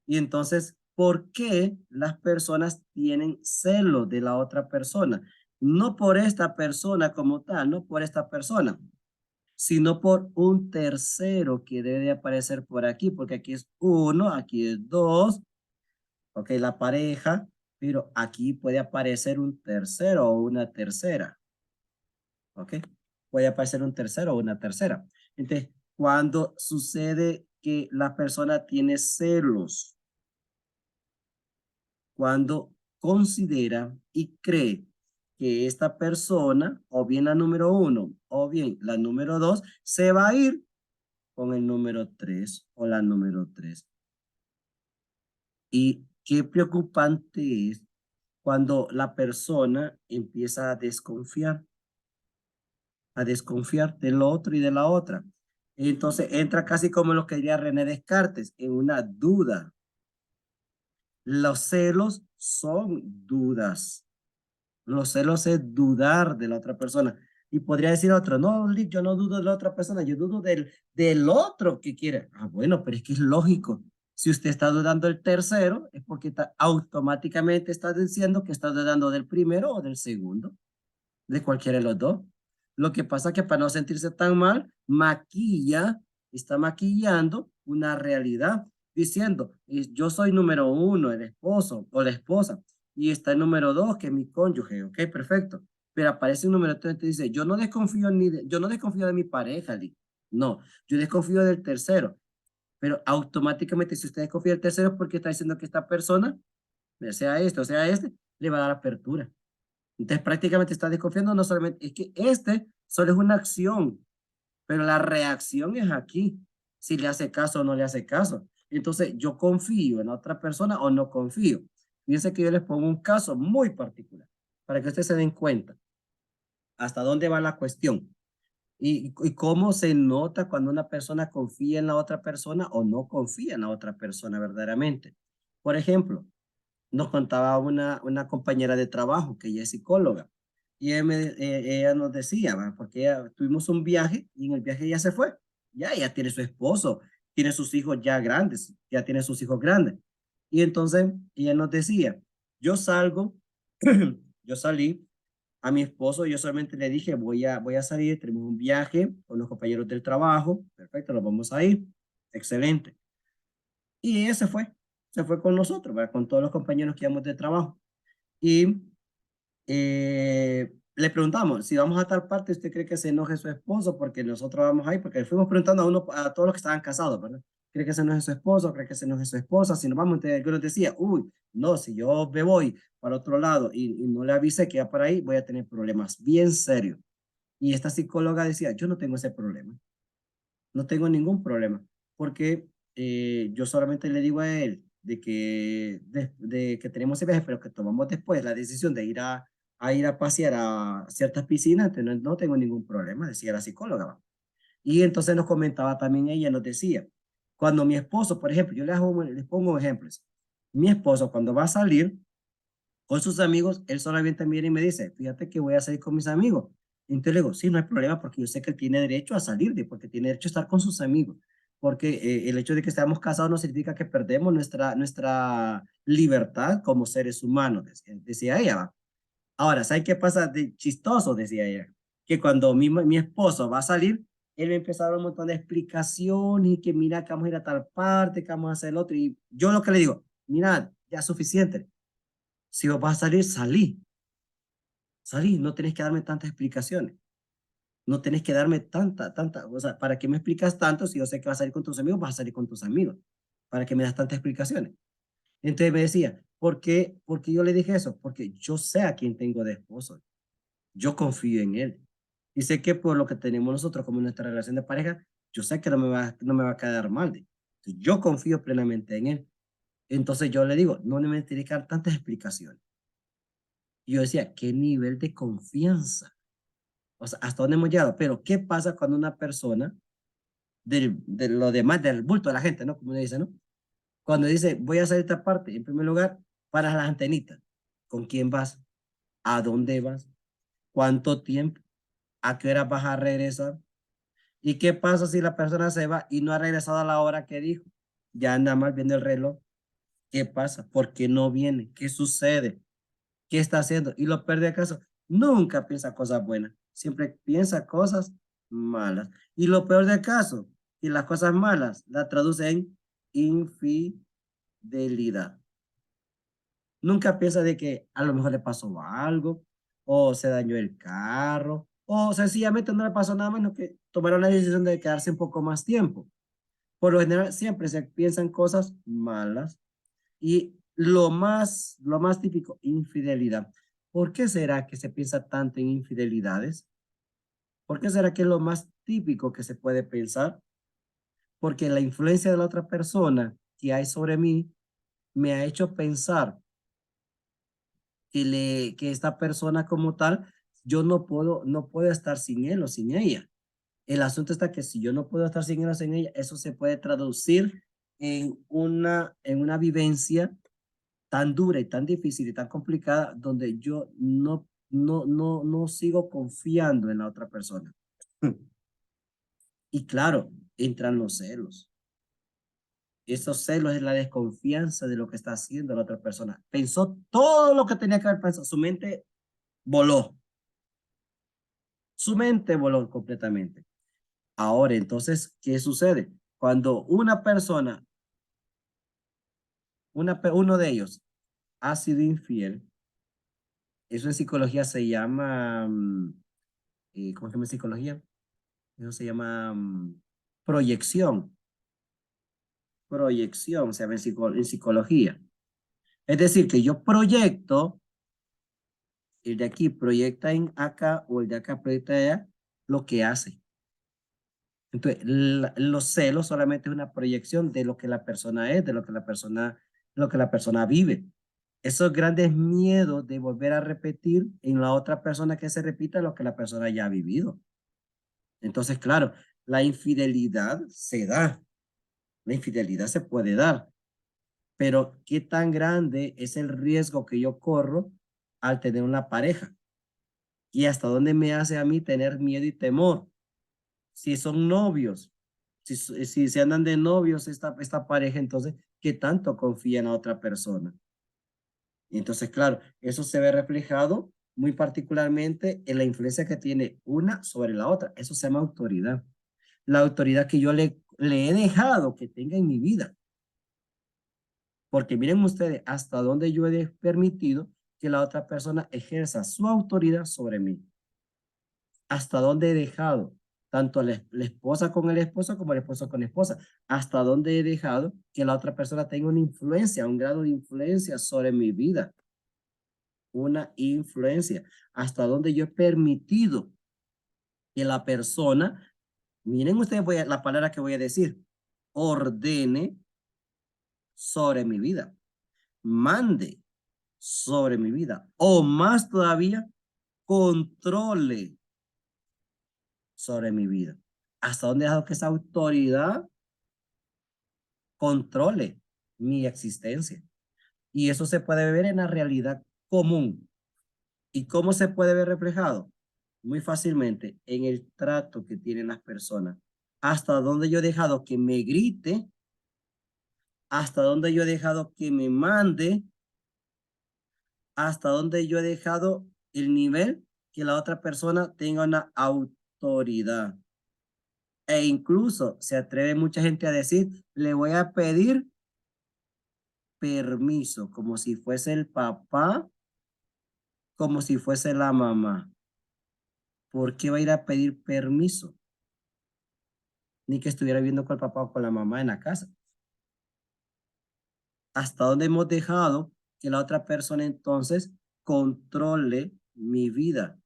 Y entonces, ¿por qué las personas tienen celos de la otra persona? No por esta persona como tal, no por esta persona, sino por un tercero que debe de aparecer por aquí, porque aquí es uno, aquí es dos, ok, la pareja, pero aquí puede aparecer un tercero o una tercera, ok, puede aparecer un tercero o una tercera. Entonces, cuando sucede que la persona tiene celos, cuando considera y cree que esta persona, o bien la número uno, o bien la número dos, se va a ir con el número tres o la número tres. Y qué preocupante es cuando la persona empieza a desconfiar del otro y de la otra. Entonces entra casi como lo que diría René Descartes, en una duda. Los celos son dudas. Los celos es dudar de la otra persona. Y podría decir otro, no, Lick, yo no dudo de la otra persona, yo dudo del otro que quiere. Ah, bueno, pero es que es lógico. Si usted está dudando del tercero, es porque automáticamente está diciendo que está dudando del primero o del segundo, de cualquiera de los dos. Lo que pasa es que para no sentirse tan mal, está maquillando una realidad, diciendo, yo soy número uno, el esposo o la esposa, y está el número dos, que es mi cónyuge, ok, perfecto. Pero aparece un número tres y te dice, yo no desconfío yo no desconfío de mi pareja, no, yo desconfío del tercero. Pero automáticamente, si usted desconfía del tercero, es porque está diciendo que esta persona, sea este o sea este, le va a dar apertura. Entonces prácticamente está desconfiando, no solamente, es que solo es una acción, pero la reacción es aquí, si le hace caso o no le hace caso. Entonces yo confío en otra persona o no confío. Fíjense que yo les pongo un caso muy particular, para que ustedes se den cuenta hasta dónde va la cuestión y cómo se nota cuando una persona confía en la otra persona o no confía en la otra persona verdaderamente. Por ejemplo, nos contaba una compañera de trabajo que ella es psicóloga y ella nos decía, ¿va? Porque tuvimos un viaje y en el viaje ella se fue. Ya ella tiene su esposo, tiene sus hijos ya grandes, ya tiene sus hijos grandes. Y entonces ella nos decía, yo salgo, yo salí a mi esposo, yo solamente le dije, voy a salir, tenemos un viaje con los compañeros del trabajo, perfecto, nos vamos a ir, excelente. Y ella se fue con nosotros, ¿verdad? Con todos los compañeros que íbamos de trabajo. Y le preguntamos, si vamos a tal parte, ¿usted cree que se enoje su esposo porque nosotros vamos ahí? Porque le fuimos preguntando a todos los que estaban casados, ¿verdad? ¿Cree que se enoje su esposo? ¿Cree que se enoje su esposa? Si nos vamos, entonces algunos decía, uy, no, si yo me voy para otro lado y no le avisé que iba para ahí, voy a tener problemas bien serios. Y esta psicóloga decía, yo no tengo ese problema, no tengo ningún problema, porque yo solamente le digo a él de que tenemos ese viaje, pero que tomamos después la decisión de ir ir a pasear a ciertas piscinas, entonces no tengo ningún problema, decía la psicóloga. ¿Va? Y entonces nos comentaba también ella, nos decía, cuando mi esposo, por ejemplo, les pongo ejemplos, mi esposo cuando va a salir con sus amigos, él solamente viene y me dice, fíjate que voy a salir con mis amigos. Entonces le digo, sí, no hay problema porque yo sé que él tiene derecho a salir, porque tiene derecho a estar con sus amigos. Porque el hecho de que estemos casados no significa que perdemos nuestra libertad como seres humanos, decía ella. ¿Va? Ahora, ¿sabes qué pasa de chistoso? Decía ella, que cuando mi esposo va a salir, él me empezó a dar un montón de explicaciones y que mira que vamos a ir a tal parte, que vamos a hacer el otro. Y yo lo que le digo, mira, ya es suficiente. Si vos vas a salir, salí, no tenés que darme tantas explicaciones. No tenés que darme o sea, ¿para qué me explicas tanto si yo sé que vas a salir con tus amigos, vas a salir con tus amigos? ¿Para qué me das tantas explicaciones? Entonces me decía, ¿por qué yo le dije eso? Porque yo sé a quién tengo de esposo. Yo confío en él. Y sé que por lo que tenemos nosotros como nuestra relación de pareja, yo sé que no me va a quedar mal. Entonces, yo confío plenamente en él. Entonces yo le digo, no me tienes que dar tantas explicaciones. Y yo decía, ¿qué nivel de confianza? O sea, ¿hasta dónde hemos llegado? Pero, ¿qué pasa cuando una persona, de lo demás, del bulto de la gente, ¿no? Como dice, ¿no? Cuando dice, voy a hacer esta parte, en primer lugar, para las antenitas. ¿Con quién vas? ¿A dónde vas? ¿Cuánto tiempo? ¿A qué hora vas a regresar? ¿Y qué pasa si la persona se va y no ha regresado a la hora que dijo? Ya anda mal viendo el reloj. ¿Qué pasa? ¿Por qué no viene? ¿Qué sucede? ¿Qué está haciendo? Y lo peor de caso, nunca piensa cosas buenas, siempre piensa cosas malas. Y lo peor de caso, y las cosas malas la traduce en infidelidad. Nunca piensa de que a lo mejor le pasó algo, o se dañó el carro, o sencillamente no le pasó nada menos que tomaron la decisión de quedarse un poco más tiempo. Por lo general, siempre se piensan cosas malas. Y lo más típico, infidelidad. ¿Por qué será que se piensa tanto en infidelidades? ¿Por qué será que es lo más típico que se puede pensar? Porque la influencia de la otra persona que hay sobre mí me ha hecho pensar que esta persona como tal, yo no puedo estar sin él o sin ella. El asunto está que si yo no puedo estar sin él o sin ella, eso se puede traducir en una vivencia tan dura y tan difícil y tan complicada donde yo no sigo confiando en la otra persona. Y claro, entran los celos. Esos celos es la desconfianza de lo que está haciendo la otra persona. Pensó todo lo que tenía que haber pensado. Su mente voló. Su mente voló completamente. Ahora, entonces, ¿qué sucede? Cuando una persona, uno de ellos ha sido infiel, eso en psicología se llama, ¿cómo se llama en psicología? Eso se llama proyección. Proyección se llama en psicología. Es decir, que yo proyecto, el de aquí proyecta en acá o el de acá proyecta allá lo que hace. Entonces, los celos solamente es una proyección de lo que la persona es, de lo que la persona vive. Esos grandes miedos de volver a repetir en la otra persona que se repita lo que la persona ya ha vivido. Entonces, claro, la infidelidad se da. La infidelidad se puede dar, pero ¿qué tan grande es el riesgo que yo corro al tener una pareja? ¿Y hasta dónde me hace a mí tener miedo y temor? Si son novios, si se andan de novios esta pareja, entonces, ¿qué tanto confía en la otra persona? Y entonces, claro, eso se ve reflejado muy particularmente en la influencia que tiene una sobre la otra. Eso se llama autoridad. La autoridad que yo le he dejado que tenga en mi vida. Porque miren ustedes hasta dónde yo he permitido que la otra persona ejerza su autoridad sobre mí. Hasta dónde he dejado tanto la esposa con el esposo como el esposo con la esposa. Hasta dónde he dejado que la otra persona tenga una influencia, un grado de influencia sobre mi vida. Una influencia. Hasta dónde yo he permitido que la persona, miren ustedes la palabra que voy a decir, ordene sobre mi vida, mande sobre mi vida, o más todavía, controle sobre mi vida. ¿Hasta dónde he dejado que esa autoridad controle mi existencia? Y eso se puede ver en la realidad común. ¿Y cómo se puede ver reflejado? Muy fácilmente en el trato que tienen las personas. Hasta dónde yo he dejado que me grite, hasta dónde yo he dejado que me mande, hasta dónde yo he dejado el nivel que la otra persona tenga una autoridad. E incluso se atreve mucha gente a decir, le voy a pedir permiso, como si fuese el papá, como si fuese la mamá. ¿Por qué va a ir a pedir permiso? Ni que estuviera viviendo con el papá o con la mamá en la casa. ¿Hasta dónde hemos dejado que la otra persona entonces controle mi vida?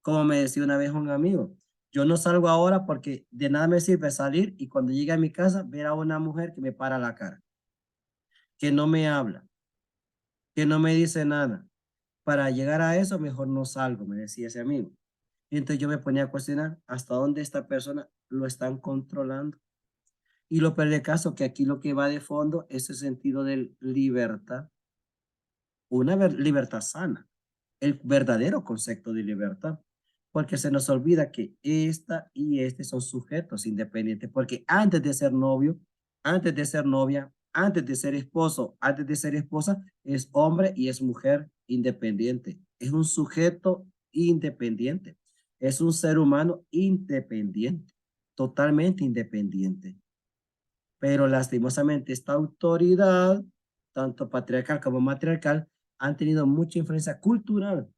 Como me decía una vez un amigo, yo no salgo ahora porque de nada me sirve salir y cuando llegue a mi casa ver a una mujer que me para la cara, que no me habla, que no me dice nada. Para llegar a eso, mejor no salgo, me decía ese amigo. Y entonces yo me ponía a cuestionar hasta dónde esta persona lo están controlando. Y lo peor del caso, que aquí lo que va de fondo es el sentido de libertad, una libertad sana, el verdadero concepto de libertad, porque se nos olvida que esta y este son sujetos independientes, porque antes de ser novio, antes de ser novia, antes de ser esposo, antes de ser esposa, es hombre y es mujer independiente, es un sujeto independiente, es un ser humano independiente, totalmente independiente. Pero lastimosamente esta autoridad, tanto patriarcal como matriarcal, han tenido mucha influencia cultural.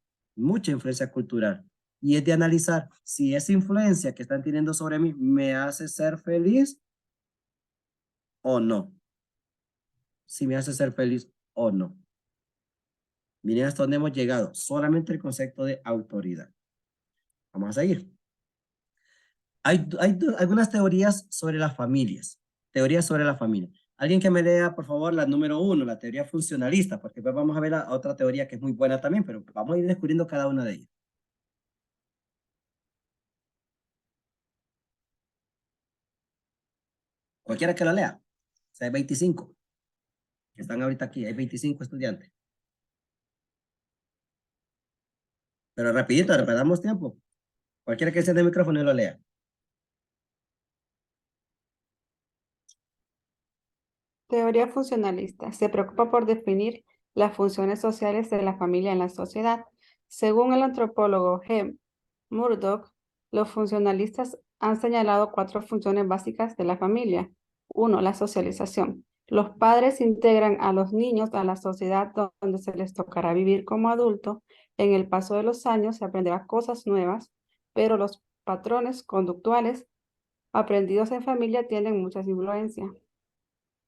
Y es de analizar si esa influencia que están teniendo sobre mí me hace ser feliz o no. Si me hace ser feliz o no. Miren hasta dónde hemos llegado. Solamente el concepto de autoridad. Vamos a seguir. Hay algunas teorías sobre las familias. Teorías sobre la familia. Alguien que me lea, por favor, la número 1, la teoría funcionalista, porque después vamos a ver la otra teoría que es muy buena también, pero vamos a ir descubriendo cada una de ellas. Cualquiera que la lea. O sea, hay 25 que están ahorita aquí. Hay 25 estudiantes. Pero rapidito, le damos tiempo. Cualquiera que encienda el micrófono y lo lea. Teoría funcionalista. Se preocupa por definir las funciones sociales de la familia en la sociedad. Según el antropólogo G. Murdoch, los funcionalistas han señalado 4 funciones básicas de la familia. 1. La socialización. Los padres integran a los niños a la sociedad donde se les tocará vivir como adulto. En el paso de los años se aprenderá cosas nuevas, pero los patrones conductuales aprendidos en familia tienen muchas influencias.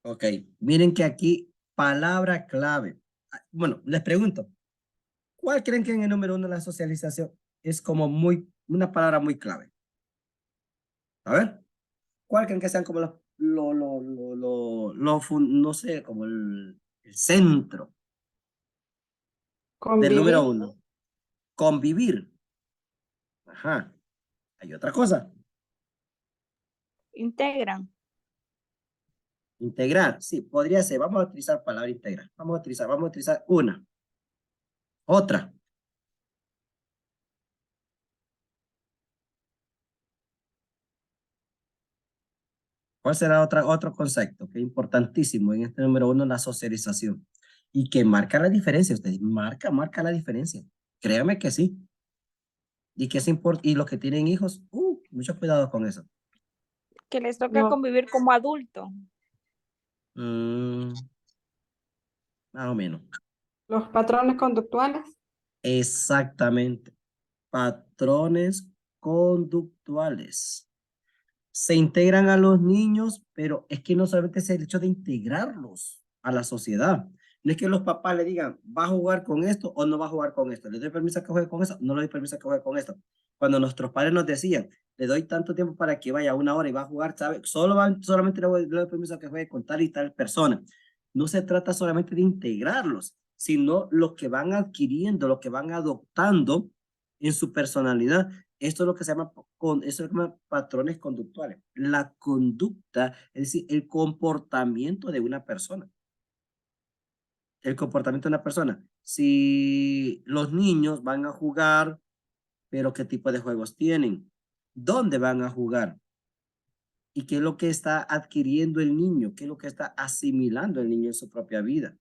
Ok, miren que aquí, palabra clave. Bueno, les pregunto, ¿cuál creen que en el número 1 la socialización es como una palabra muy clave? A ver, ¿cuál creen que sean como no sé, como el centro del número Convivir. 1? Convivir. Ajá. Hay otra cosa. Integran. Integrar. Sí, podría ser. Vamos a utilizar palabra integrar. Vamos a utilizar una. Otra. ¿Cuál será otro concepto que es importantísimo en este número 1, la socialización? Y que marca la diferencia. Ustedes marca la diferencia. Créame que sí. Y que es importante. Y los que tienen hijos, mucho cuidado con eso. Que les toca No, convivir como adulto. Más o menos. Los patrones conductuales. Exactamente. Patrones conductuales. Se integran a los niños, pero es que no solamente es el hecho de integrarlos a la sociedad. No es que los papás le digan, ¿va a jugar con esto o no va a jugar con esto? ¿Le doy permiso a que juegue con esto? No le doy permiso a que juegue con esto. Cuando nuestros padres nos decían, le doy tanto tiempo para que vaya 1 hora y va a jugar, ¿sabe? Solamente le doy permiso a que juegue con tal y tal persona. No se trata solamente de integrarlos, sino los que van adquiriendo, los que van adoptando en su personalidad. Esto es lo que se llama, eso se llama patrones conductuales. La conducta, es decir, el comportamiento de una persona. El comportamiento de una persona. Si los niños van a jugar, pero ¿qué tipo de juegos tienen? ¿Dónde van a jugar? ¿Y qué es lo que está adquiriendo el niño? ¿Qué es lo que está asimilando el niño en su propia vida?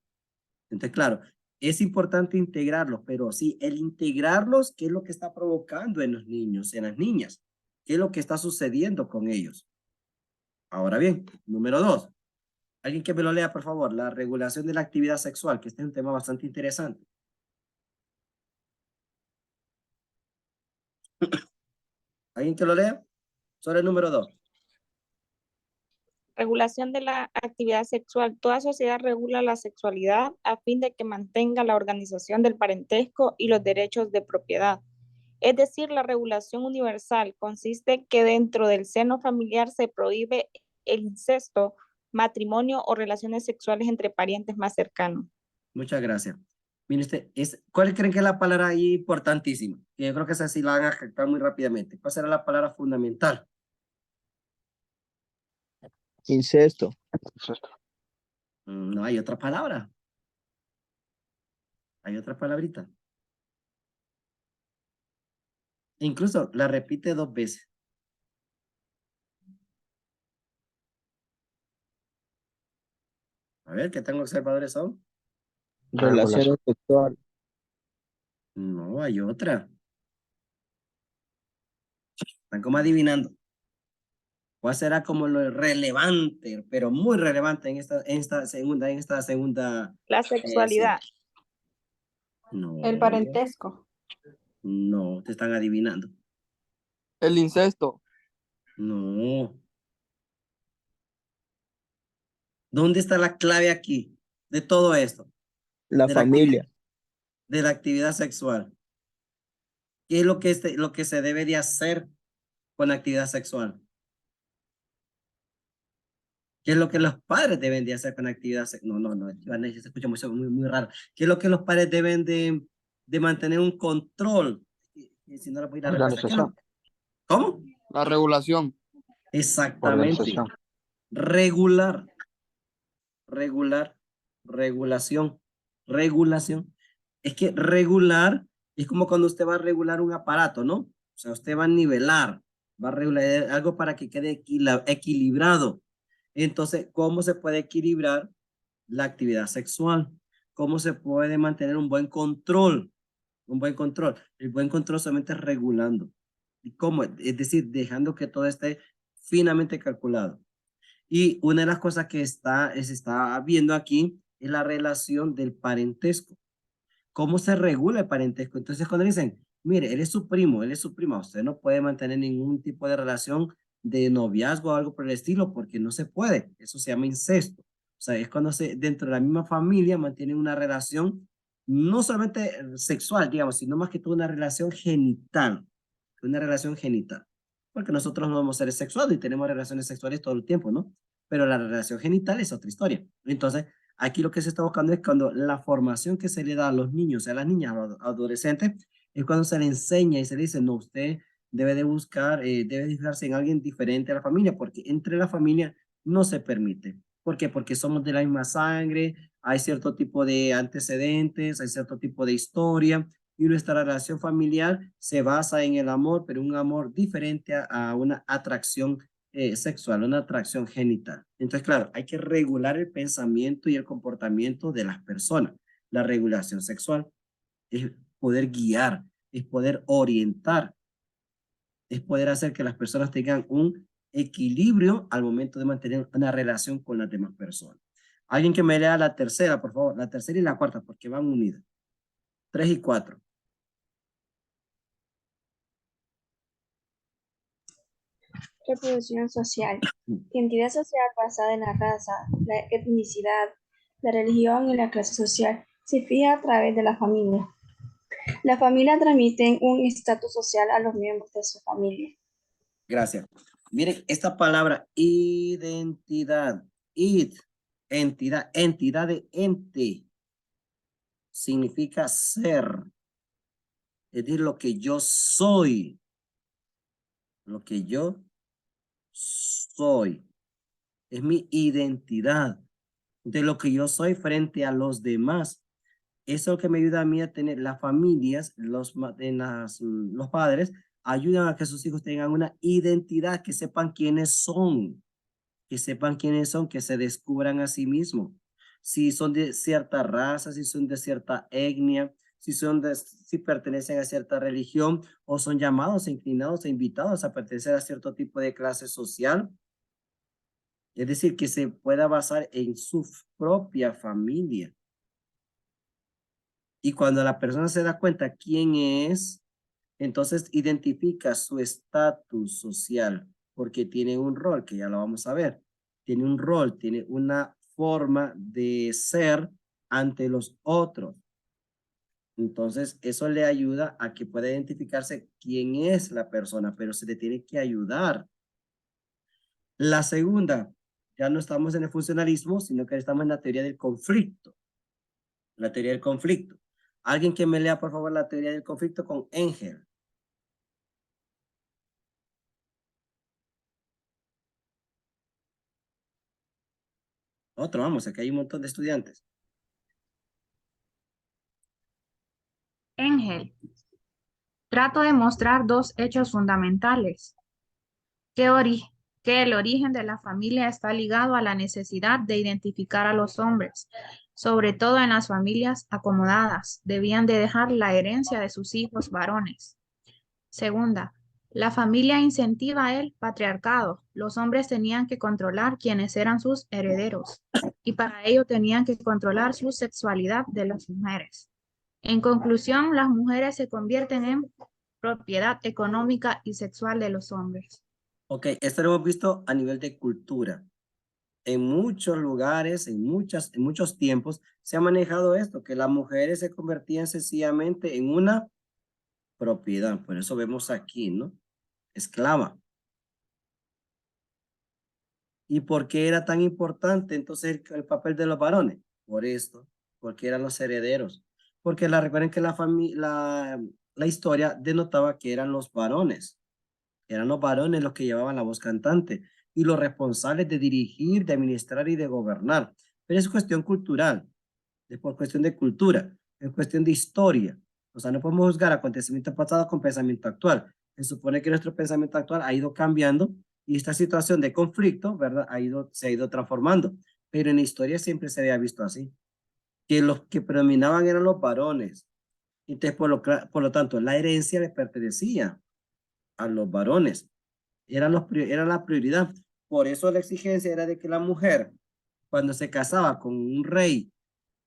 Entonces, claro, es importante integrarlos, pero sí, el integrarlos, ¿qué es lo que está provocando en los niños, en las niñas? ¿Qué es lo que está sucediendo con ellos? Ahora bien, número 2. Alguien que me lo lea, por favor. La regulación de la actividad sexual, que este es un tema bastante interesante. ¿Alguien que lo lea? Sobre el número 2. Regulación de la actividad sexual. Toda sociedad regula la sexualidad a fin de que mantenga la organización del parentesco y los derechos de propiedad. Es decir, la regulación universal consiste que dentro del seno familiar se prohíbe el incesto, matrimonio o relaciones sexuales entre parientes más cercanos. Muchas gracias. Mire usted, ¿cuál creen que es la palabra ahí importantísima? Que yo creo que esa sí la van a captar muy rápidamente. ¿Cuál será la palabra fundamental? Incesto. Incesto. No, hay otra palabra. Hay otra palabrita. Incluso la repite 2 veces. A ver, ¿qué tan observadores son? Relaciones sexuales. No, hay otra. Están como adivinando. ¿Cuál será como lo relevante, pero muy relevante en esta segunda? La sexualidad. No, El parentesco. no, te están adivinando. El incesto. No. ¿Dónde está la clave aquí de todo esto? La De familia. de la actividad sexual. ¿Qué es lo que se debe de hacer con la actividad sexual? ¿Qué es lo que los padres deben de hacer con la actividad sexual? No, Ivana, se escucha muy raro. ¿Qué es lo que los padres deben de mantener un control? Y si no le voy a ir a la respuesta. Organización. ¿Cómo? La regulación. Exactamente. Organización. Regular, regulación. Es que regular es como cuando usted va a regular un aparato, ¿no? O sea, usted va a nivelar, va a regular algo para que quede equilibrado. Entonces, ¿cómo se puede equilibrar la actividad sexual? ¿Cómo se puede mantener un buen control? Un buen control. El buen control solamente es regulando. ¿Y cómo? Es decir, dejando que todo esté finamente calculado. Y una de las cosas que se está viendo aquí es la relación del parentesco. ¿Cómo se regula el parentesco? Entonces, cuando dicen, mire, él es su primo, usted no puede mantener ningún tipo de relación de noviazgo o algo por el estilo, porque no se puede. Eso se llama incesto. O sea, es cuando dentro de la misma familia mantienen una relación, no solamente sexual, digamos, sino más que todo una relación genital. Una relación genital. Porque nosotros no somos seres sexuales y tenemos relaciones sexuales todo el tiempo, ¿no? Pero la relación genital es otra historia. Entonces, aquí lo que se está buscando es cuando la formación que se le da a los niños, a las niñas, a los adolescentes, es cuando se le enseña y se le dice, no, usted debe de buscar, debe de fijarse en alguien diferente a la familia, porque entre la familia no se permite. ¿Por qué? Porque somos de la misma sangre, hay cierto tipo de antecedentes, hay cierto tipo de historia, y nuestra relación familiar se basa en el amor, pero un amor diferente a una atracción sexual, una atracción genital. Entonces, claro, hay que regular el pensamiento y el comportamiento de las personas. La regulación sexual es poder guiar, es poder orientar, es poder hacer que las personas tengan un equilibrio al momento de mantener una relación con las demás personas. Alguien que me lea la tercera, por favor. La tercera y la cuarta, porque van unidas. 3 y 4. Reproducción social. Identidad social basada en la raza, la etnicidad, la religión y la clase social se fija a través de la familia. La familia transmite un estatus social a los miembros de su familia. Gracias. Miren, esta palabra identidad, entidad, entidad de ente, significa ser. Es decir, lo que yo soy. Lo que yo soy. Es mi identidad de lo que yo soy frente a los demás. Eso es lo que me ayuda a mí a tener las familias, los padres, ayudan a que sus hijos tengan una identidad, que sepan quiénes son, que se descubran a sí mismos. Si son de cierta raza, si son de cierta etnia, si pertenecen a cierta religión o son llamados, inclinados e invitados a pertenecer a cierto tipo de clase social. Es decir, que se pueda basar en su propia familia. Y cuando la persona se da cuenta quién es, entonces identifica su estatus social, porque tiene un rol, que ya lo vamos a ver. Tiene un rol, tiene una forma de ser ante los otros. Entonces, eso le ayuda a que pueda identificarse quién es la persona, pero se le tiene que ayudar. La segunda, ya no estamos en el funcionalismo, sino que estamos en la teoría del conflicto. La teoría del conflicto. Alguien que me lea, por favor, la teoría del conflicto con Engel. Otro, vamos, aquí hay un montón de estudiantes. Engel. Trato de mostrar dos hechos fundamentales. Que el origen de la familia está ligado a la necesidad de identificar a los hombres, sobre todo en las familias acomodadas, debían de dejar la herencia de sus hijos varones. Segunda, la familia incentiva el patriarcado. Los hombres tenían que controlar quiénes eran sus herederos y para ello tenían que controlar su sexualidad de las mujeres. En conclusión, las mujeres se convierten en propiedad económica y sexual de los hombres. Ok, esto lo hemos visto a nivel de cultura. En muchos lugares, en muchos tiempos, se ha manejado esto, que las mujeres se convertían sencillamente en una propiedad. Por eso vemos aquí, ¿no? Esclava. ¿Y por qué era tan importante entonces el papel de los varones? Por esto, porque eran los herederos. Porque recuerden que la historia denotaba que eran los varones. Eran los varones los que llevaban la voz cantante y los responsables de dirigir, de administrar y de gobernar. Pero es cuestión cultural, es por cuestión de cultura, es cuestión de historia. O sea, no podemos juzgar acontecimiento pasado con pensamiento actual. Se supone que nuestro pensamiento actual ha ido cambiando y esta situación de conflicto, ¿verdad? Se ha ido transformando. Pero en la historia siempre se había visto así, que los que predominaban eran los varones. Entonces, por lo tanto, la herencia les pertenecía a los varones. Era la prioridad. Por eso la exigencia era de que la mujer, cuando se casaba con un rey,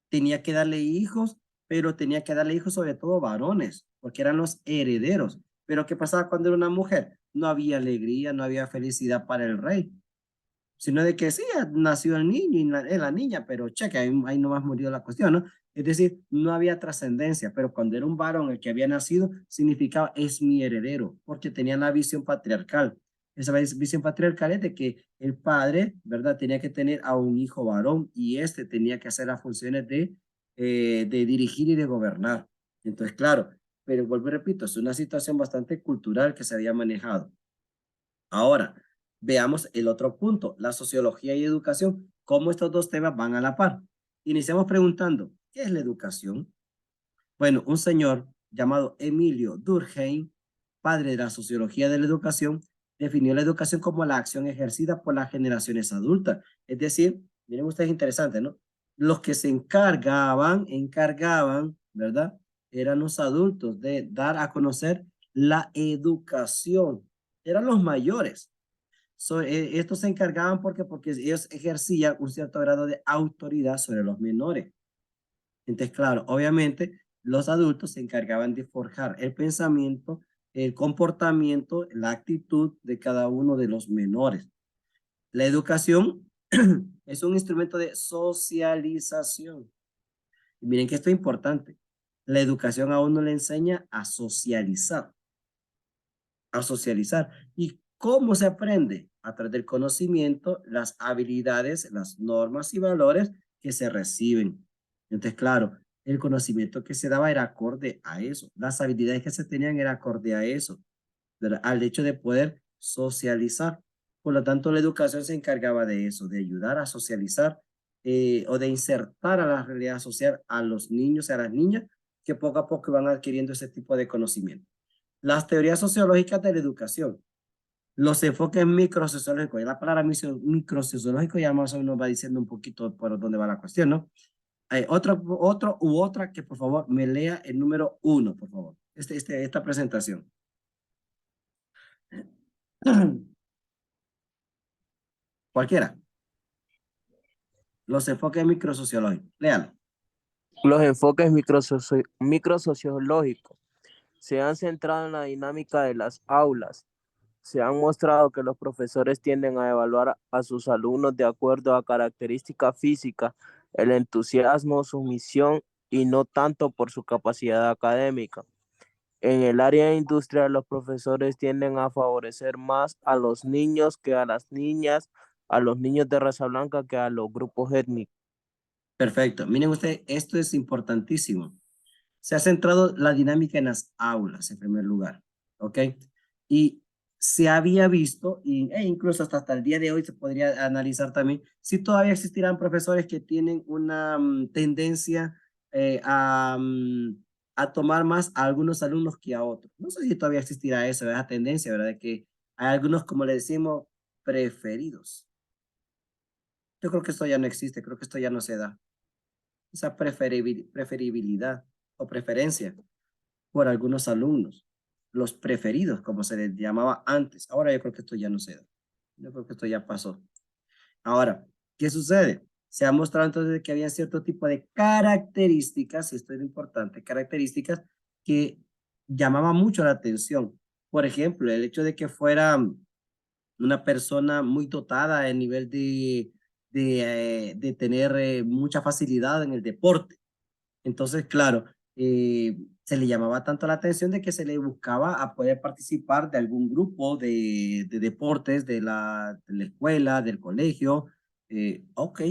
tenía que darle hijos, pero tenía que darle hijos sobre todo varones, porque eran los herederos. Pero ¿qué pasaba cuando era una mujer? No había alegría, no había felicidad para el rey, sino de que sí, nació el niño y la niña, pero cheque, ahí nomás murió la cuestión, ¿no? Es decir, no había trascendencia, pero cuando era un varón el que había nacido, significaba es mi heredero, porque tenían la visión patriarcal. Esa visión patriarcal es de que el padre, ¿verdad? Tenía que tener a un hijo varón y este tenía que hacer las funciones de dirigir y de gobernar. Entonces, claro, pero vuelvo y repito, es una situación bastante cultural que se había manejado. Ahora, veamos el otro punto, la sociología y educación, cómo estos dos temas van a la par. Iniciamos preguntando, ¿qué es la educación? Bueno, un señor llamado Emilio Durkheim, padre de la sociología de la educación, definió la educación como la acción ejercida por las generaciones adultas. Es decir, miren ustedes, interesante, ¿no? Los que se encargaban, ¿verdad? Eran los adultos de dar a conocer la educación. Eran los mayores. Estos se encargaban porque ellos ejercían un cierto grado de autoridad sobre los menores. Entonces, claro, obviamente los adultos se encargaban de forjar el pensamiento, el comportamiento, la actitud de cada uno de los menores. La educación es un instrumento de socialización. Y miren que esto es importante. La educación a uno le enseña a socializar. A socializar. ¿Y cómo se aprende? A través del conocimiento, las habilidades, las normas y valores que se reciben. Entonces, claro, el conocimiento que se daba era acorde a eso. Las habilidades que se tenían era acorde a eso, ¿verdad? Al hecho de poder socializar. Por lo tanto, la educación se encargaba de eso, de ayudar a socializar o de insertar a la realidad social a los niños y a las niñas que poco a poco van adquiriendo ese tipo de conocimiento. Las teorías sociológicas de la educación. Los enfoques microsociológicos. Y la palabra microsociológico ya más o menos va diciendo un poquito por dónde va la cuestión, ¿no? Hay otra que por favor me lea el número 1, por favor. Esta presentación. Cualquiera. Los enfoques microsociológicos. Léalo. Los enfoques microsociológicos se han centrado en la dinámica de las aulas. Se han mostrado que los profesores tienden a evaluar a sus alumnos de acuerdo a características físicas, el entusiasmo, su misión y no tanto por su capacidad académica. En el área industrial, los profesores tienden a favorecer más a los niños que a las niñas, a los niños de raza blanca que a los grupos étnicos. Perfecto. Miren ustedes, esto es importantísimo. Se ha centrado la dinámica en las aulas, en primer lugar, ¿ok? Y se había visto, e incluso hasta el día de hoy se podría analizar también, si todavía existirán profesores que tienen una tendencia a tomar más a algunos alumnos que a otros. No sé si todavía existirá esa tendencia, ¿verdad? De que hay algunos, como le decimos, preferidos. Yo creo que esto ya no existe, creo que esto ya no se da. Esa preferibilidad o preferencia por algunos alumnos, los preferidos, como se les llamaba antes. Ahora yo creo que esto ya no se da. Yo creo que esto ya pasó. Ahora, ¿qué sucede? Se ha mostrado entonces que había cierto tipo de características, esto es importante, características que llamaban mucho la atención. Por ejemplo, el hecho de que fuera una persona muy dotada a nivel de tener mucha facilidad en el deporte. Entonces, claro, se le llamaba tanto la atención de que se le buscaba a poder participar de algún grupo de deportes de la escuela, del colegio. Ok,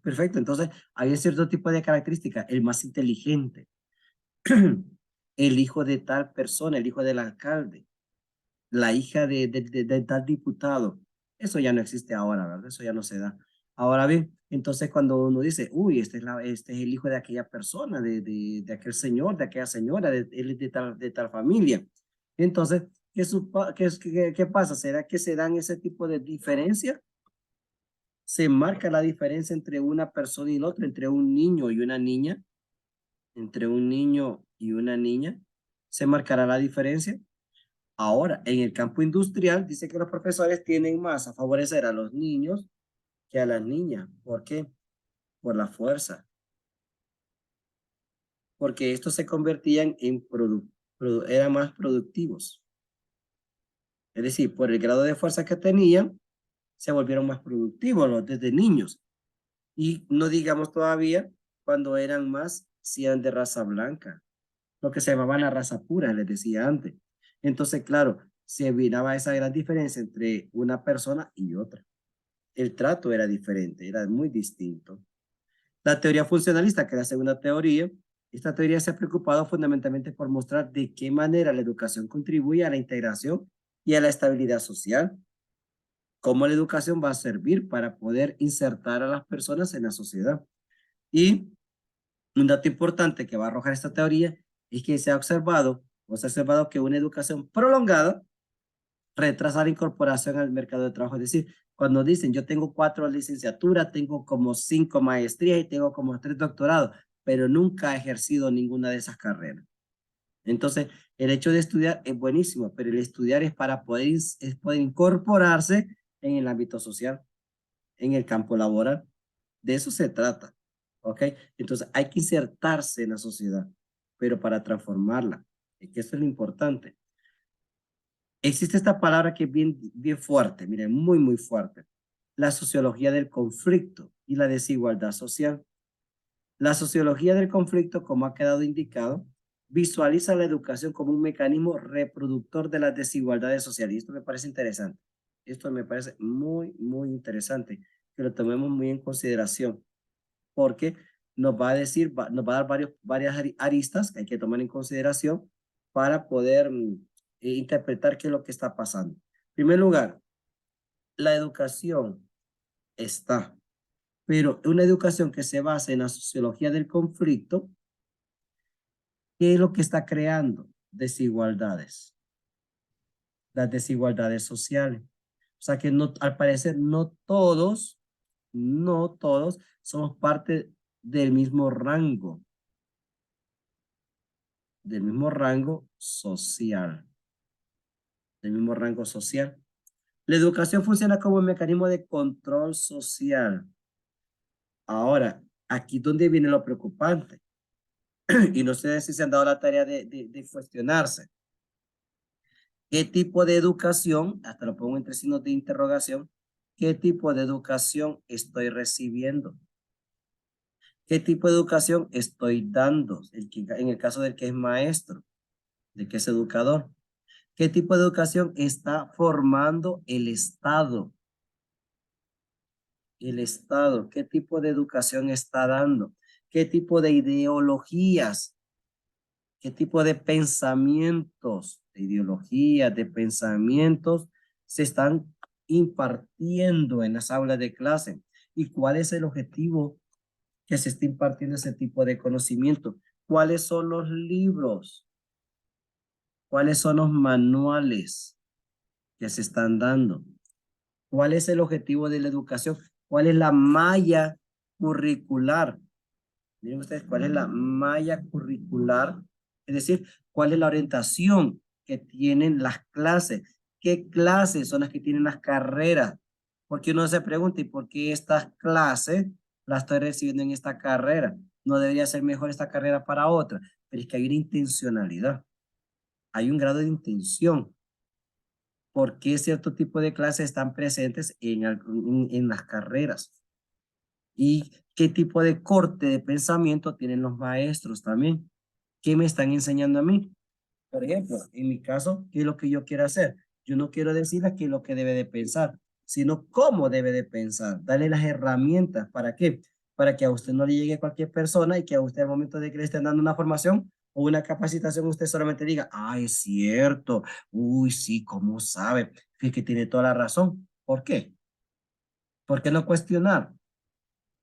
perfecto. Entonces, había cierto tipo de características. El más inteligente, el hijo de tal persona, el hijo del alcalde, la hija de tal diputado. Eso ya no existe ahora, ¿verdad? Eso ya no se da. Ahora bien, entonces cuando uno dice, uy, este es el hijo de aquella persona, de aquel señor, de aquella señora, él es de tal familia. Entonces, ¿qué pasa? ¿Será que se dan ese tipo de diferencia? ¿Se marca la diferencia entre una persona y la otra, entre un niño y una niña? ¿Entre un niño y una niña? ¿Se marcará la diferencia? Ahora, en el campo industrial, dice que los profesores tienen más a favorecer a los niños que a las niñas. ¿Por qué? Por la fuerza. Porque estos se convertían en eran más productivos. Es decir, por el grado de fuerza que tenían, se volvieron más productivos desde niños. Y no digamos todavía cuando eran más, si eran de raza blanca, lo que se llamaban la raza pura, les decía antes. Entonces, claro, se miraba esa gran diferencia entre una persona y otra. El trato era diferente, era muy distinto. La teoría funcionalista, que es la segunda teoría, esta teoría se ha preocupado fundamentalmente por mostrar de qué manera la educación contribuye a la integración y a la estabilidad social. Cómo la educación va a servir para poder insertar a las personas en la sociedad. Y un dato importante que va a arrojar esta teoría es que se ha observado que una educación prolongada retrasa la incorporación al mercado de trabajo. Es decir, cuando dicen yo tengo 4 licenciaturas, tengo como 5 maestrías y tengo como 3 doctorados, pero nunca he ejercido ninguna de esas carreras. Entonces, el hecho de estudiar es buenísimo, pero el estudiar es para poder incorporarse en el ámbito social, en el campo laboral. De eso se trata, ¿ok? Entonces hay que insertarse en la sociedad, pero para transformarla. Es que eso es lo importante. Existe esta palabra que es bien fuerte, miren, muy, muy fuerte. La sociología del conflicto y la desigualdad social. La sociología del conflicto, como ha quedado indicado, visualiza la educación como un mecanismo reproductor de las desigualdades sociales. Y esto me parece interesante. Esto me parece muy, muy interesante que lo tomemos muy en consideración, porque nos va a decir, nos va a dar varias aristas que hay que tomar en consideración para poder interpretar qué es lo que está pasando. En primer lugar, la educación está, pero una educación que se basa en la sociología del conflicto, ¿qué es lo que está creando? Desigualdades. Las desigualdades sociales. O sea que no, al parecer no todos somos parte del mismo rango social. Del mismo rango social. La educación funciona como un mecanismo de control social. Ahora, aquí es donde viene lo preocupante. Y no sé si se han dado la tarea de cuestionarse. ¿Qué tipo de educación, hasta lo pongo entre signos de interrogación, qué tipo de educación estoy recibiendo? ¿Qué tipo de educación estoy dando? En el caso del que es maestro, del que es educador. ¿Qué tipo de educación está formando el Estado? El Estado, ¿qué tipo de educación está dando? ¿Qué tipo de ideologías? ¿Qué tipo de pensamientos, de ideologías, de pensamientos se están impartiendo en las aulas de clase? ¿Y cuál es el objetivo que se está impartiendo ese tipo de conocimiento? ¿Cuáles son los libros? ¿Cuáles son los manuales que se están dando? ¿Cuál es el objetivo de la educación? ¿Cuál es la malla curricular? Miren ustedes, ¿cuál es la malla curricular? Es decir, ¿cuál es la orientación que tienen las clases? ¿Qué clases son las que tienen las carreras? Porque uno se pregunta, ¿y por qué estas clases las estoy recibiendo en esta carrera? ¿No debería ser mejor esta carrera para otra? Pero es que hay una intencionalidad. Hay un grado de intención. ¿Por qué cierto tipo de clases están presentes en las carreras? ¿Y qué tipo de corte de pensamiento tienen los maestros también? ¿Qué me están enseñando a mí? Por ejemplo, en mi caso, ¿qué es lo que yo quiero hacer? Yo no quiero decirle qué es lo que debe de pensar, sino cómo debe de pensar. Darle las herramientas. ¿Para qué? Para que a usted no le llegue cualquier persona y que a usted al momento de que le estén dando una formación o una capacitación, usted solamente diga, ah, es cierto, uy, sí, ¿cómo sabe? Es que tiene toda la razón. ¿Por qué? ¿Por qué no cuestionar?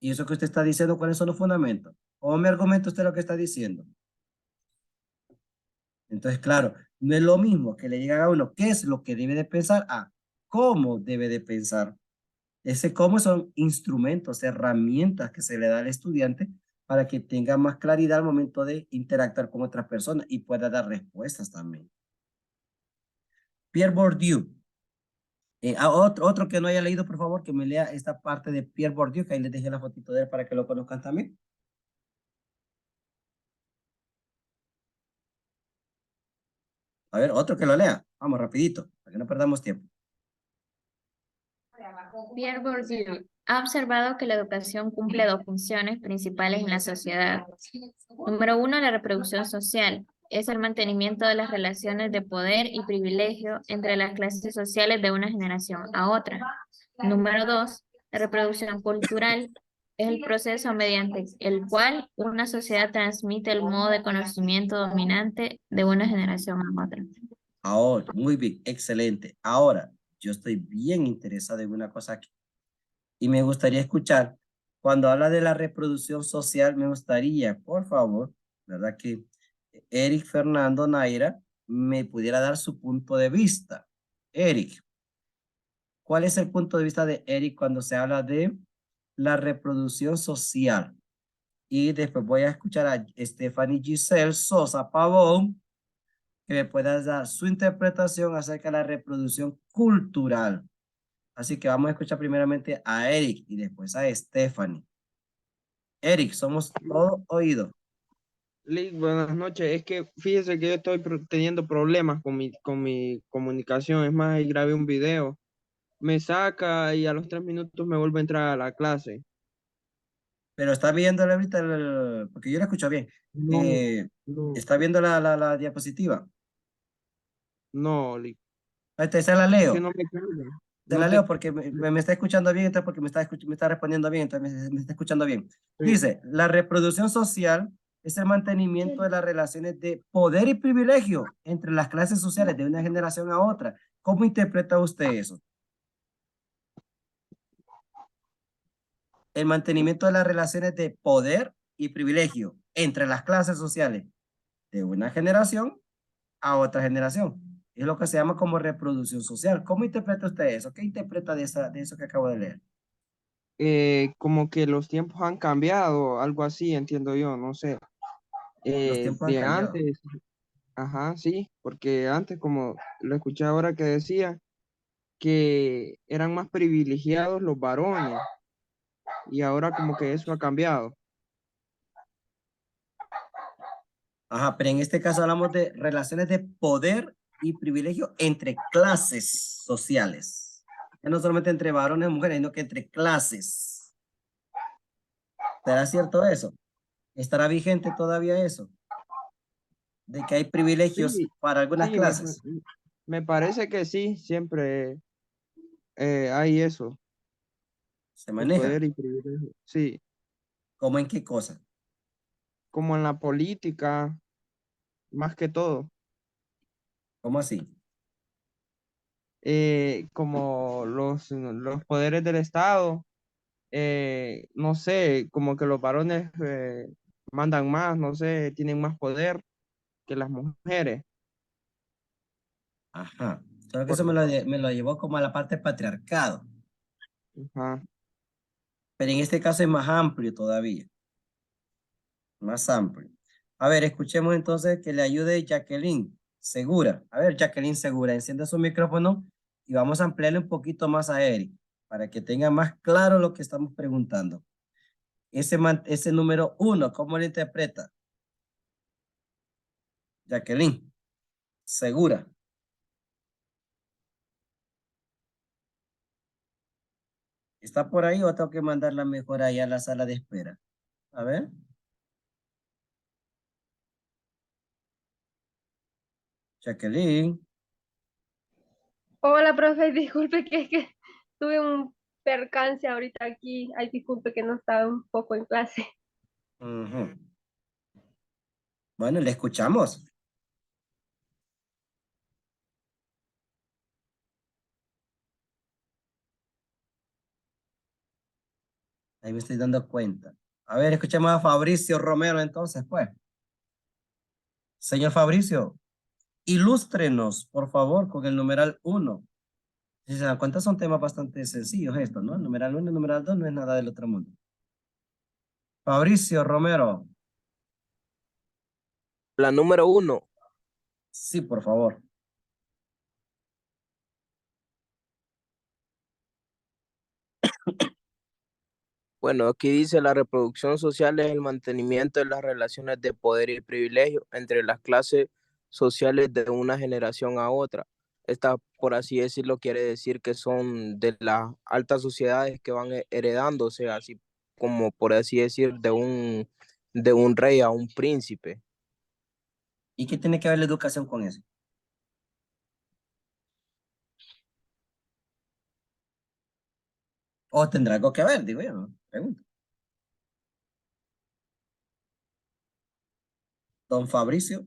Y eso que usted está diciendo, ¿cuáles son los fundamentos? ¿Cómo me argumenta usted lo que está diciendo? Entonces, claro, no es lo mismo que le digan a uno qué es lo que debe de pensar a cómo debe de pensar. Ese cómo son instrumentos, herramientas que se le da al estudiante para que tenga más claridad al momento de interactuar con otras personas y pueda dar respuestas también. Pierre Bourdieu. Otro que no haya leído, por favor, que me lea esta parte de Pierre Bourdieu, que ahí les dejé la fotito de él para que lo conozcan también. A ver, otro que lo lea. Vamos, rapidito, para que no perdamos tiempo. Pierre Bourdieu ha observado que la educación cumple dos funciones principales en la sociedad. Número uno, la reproducción social. Es el mantenimiento de las relaciones de poder y privilegio entre las clases sociales de una generación a otra. Número dos, la reproducción cultural. Es el proceso mediante el cual una sociedad transmite el modo de conocimiento dominante de una generación a otra. Ahora, muy bien, excelente. Ahora, yo estoy bien interesado en una cosa aquí. Y me gustaría escuchar, cuando habla de la reproducción social, me gustaría, por favor, ¿verdad? Que Eric Fernando Naira me pudiera dar su punto de vista. Eric, ¿cuál es el punto de vista de Eric cuando se habla de la reproducción social? Y después voy a escuchar a Stephanie Giselle Sosa Pavón, que me pueda dar su interpretación acerca de la reproducción cultural. Así que vamos a escuchar primeramente a Eric y después a Stephanie. Eric, somos todo oído. Lick, buenas noches. Es que fíjese que yo estoy teniendo problemas con mi comunicación. Es más, ahí grabé un video. Me saca y a los 3 minutos me vuelve a entrar a la clase. Pero está viendo ahorita, porque yo la escucho bien. No, no, ¿Está viendo la diapositiva? no, Lick. Ahí está, se la Es que leo. no me carga. Te No la te... leo porque me está escuchando bien, entonces porque me está respondiendo bien, entonces me está escuchando bien. Sí. Dice, la reproducción social es el mantenimiento de las relaciones de poder y privilegio entre las clases sociales de una generación a otra. ¿Cómo interpreta usted eso? El mantenimiento de las relaciones de poder y privilegio entre las clases sociales de una generación a otra generación. Es lo que se llama como reproducción social. ¿Cómo interpreta usted eso? ¿Qué interpreta de eso que acabo de leer? Como que los tiempos han cambiado, algo así, entiendo yo, no sé. Los tiempos han De cambiado. antes, ajá, sí, porque antes, como lo escuché ahora que decía, que eran más privilegiados los varones y ahora como que eso ha cambiado. Ajá, pero en este caso hablamos de relaciones de poder y privilegio entre clases sociales. Ya no solamente entre varones y mujeres, sino que entre clases. ¿Será cierto eso? ¿Estará vigente todavía eso? De que hay privilegios Sí, para algunas sí, clases. me parece que sí, siempre hay eso, Se el maneja. poder y privilegio. Sí, ¿Cómo en qué cosa? como en la política, más que todo. ¿Cómo así? Como los poderes del Estado, no sé, como que los varones mandan más, no sé, tienen más poder que las mujeres. Ajá. Solo que Por- eso me lo llevó como a la parte patriarcado. ajá. Pero en este caso es más amplio todavía. Más amplio. A ver, escuchemos entonces que le ayude Jacqueline Segura. A ver, Jacqueline Segura, encienda su micrófono y vamos a ampliarle un poquito más a Eric para que tenga más claro lo que estamos preguntando. Ese número 1, ¿cómo lo interpreta? Jacqueline Segura. ¿Está por ahí o tengo que mandarla mejor allá a la sala de espera? A ver. Jacqueline. Hola, profe, disculpe que es que tuve un percance ahorita aquí. Ay, disculpe que no estaba un poco en clase. Ujú. Bueno, le escuchamos. Ahí me estoy dando cuenta. A ver, escuchemos a Fabricio Romero entonces, pues. Señor Fabricio, ilústrenos, por favor, con el numeral 1. Si se dan cuenta, son temas bastante sencillos estos, ¿no? El numeral 1 y el numeral 2 no es nada del otro mundo. Fabricio Romero. La número 1, Sí, por favor. bueno, aquí dice la reproducción social es el mantenimiento de las relaciones de poder y privilegio entre las clases sociales de una generación a otra. Esta, por así decirlo, quiere decir que son de las altas sociedades que van heredándose, así como por así decir, de un rey a un príncipe. ¿Y qué tiene que ver la educación con eso? ¿O tendrá algo que ver? Digo yo, ¿no? Pregunto. Don Fabricio.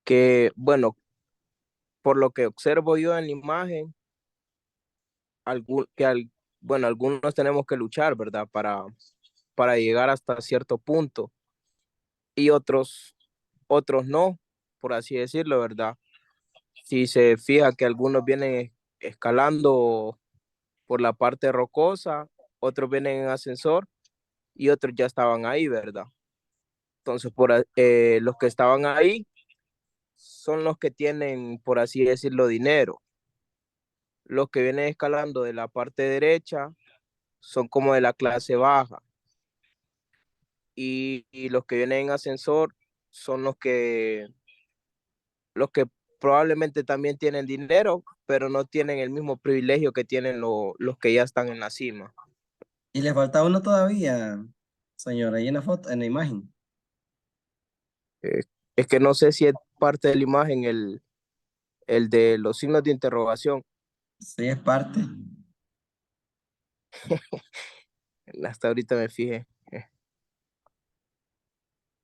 Que, bueno, por lo que observo yo en la imagen, bueno, algunos tenemos que luchar, ¿verdad? Para llegar hasta cierto punto y otros no, por así decirlo, ¿verdad? Si se fija que algunos vienen escalando por la parte rocosa, otros vienen en ascensor y otros ya estaban ahí, ¿verdad? Entonces, los que estaban ahí son los que tienen, por así decirlo, dinero. Los que vienen escalando de la parte derecha son como de la clase baja. Y los que vienen en ascensor son los que probablemente también tienen dinero, pero no tienen el mismo privilegio que tienen los que ya están en la cima. Y le falta uno todavía, señora, ahí en la foto, en la imagen. Eh, es que no sé si es parte de la imagen el de los signos de interrogación. Sí, es parte. Hasta ahorita me fijé.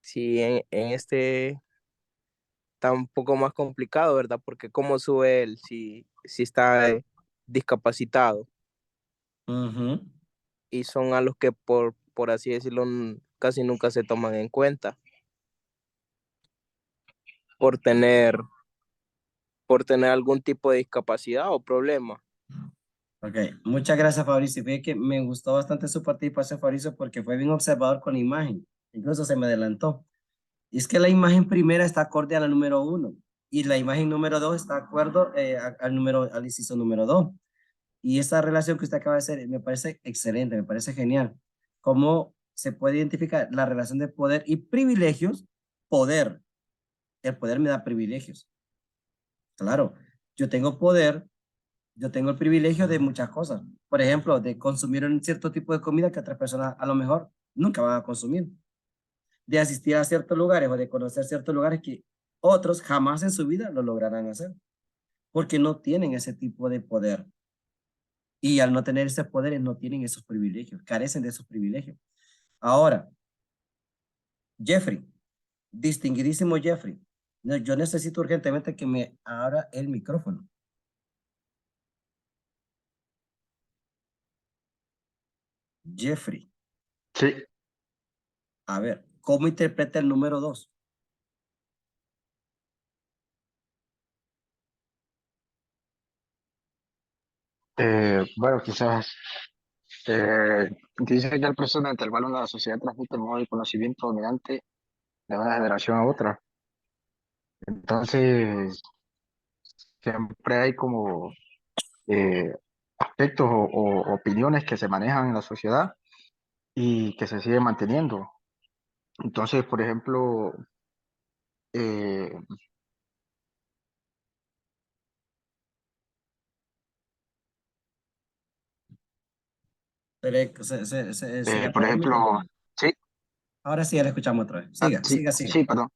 Sí, en este está un poco más complicado, ¿verdad? Porque cómo sube él si está discapacitado. Ujú. Y son a los que por así decirlo casi nunca se toman en cuenta por tener algún tipo de discapacidad o problema. Ok, muchas gracias, Fabricio. Fíjate que me gustó bastante su participación, Fabricio, porque fue bien observador con la imagen. Incluso se me adelantó. Y es que la imagen primera está acorde a la número 1 y la imagen número 2 está de acuerdo al inciso número 2. Y esa relación que usted acaba de hacer me parece excelente, me parece genial. ¿Cómo se puede identificar la relación de poder y privilegios? Poder. El poder me da privilegios. Claro, yo tengo poder, yo tengo el privilegio de muchas cosas. Por ejemplo, de consumir un cierto tipo de comida que otras personas a lo mejor nunca van a consumir. De asistir a ciertos lugares o de conocer ciertos lugares que otros jamás en su vida lo lograrán hacer, porque no tienen ese tipo de poder. Y al no tener ese poder, no tienen esos privilegios, carecen de esos privilegios. Ahora, Jeffrey, distinguidísimo Jeffrey, yo necesito urgentemente que me abra el micrófono. Jeffrey, Sí, a ver, ¿cómo interpreta el número 2? bueno, quizás dice que el proceso mediante el cual una sociedad transmite el modo de conocimiento dominante de una generación a otra. Entonces, siempre hay como eh, aspectos o opiniones que se manejan en la sociedad y que se siguen manteniendo. Entonces, por ejemplo, eh, Se por apagó el ejemplo, micrófono. sí, Ahora sí, ya le escuchamos otra vez. Siga, sí, siga, siga. sí, perdón.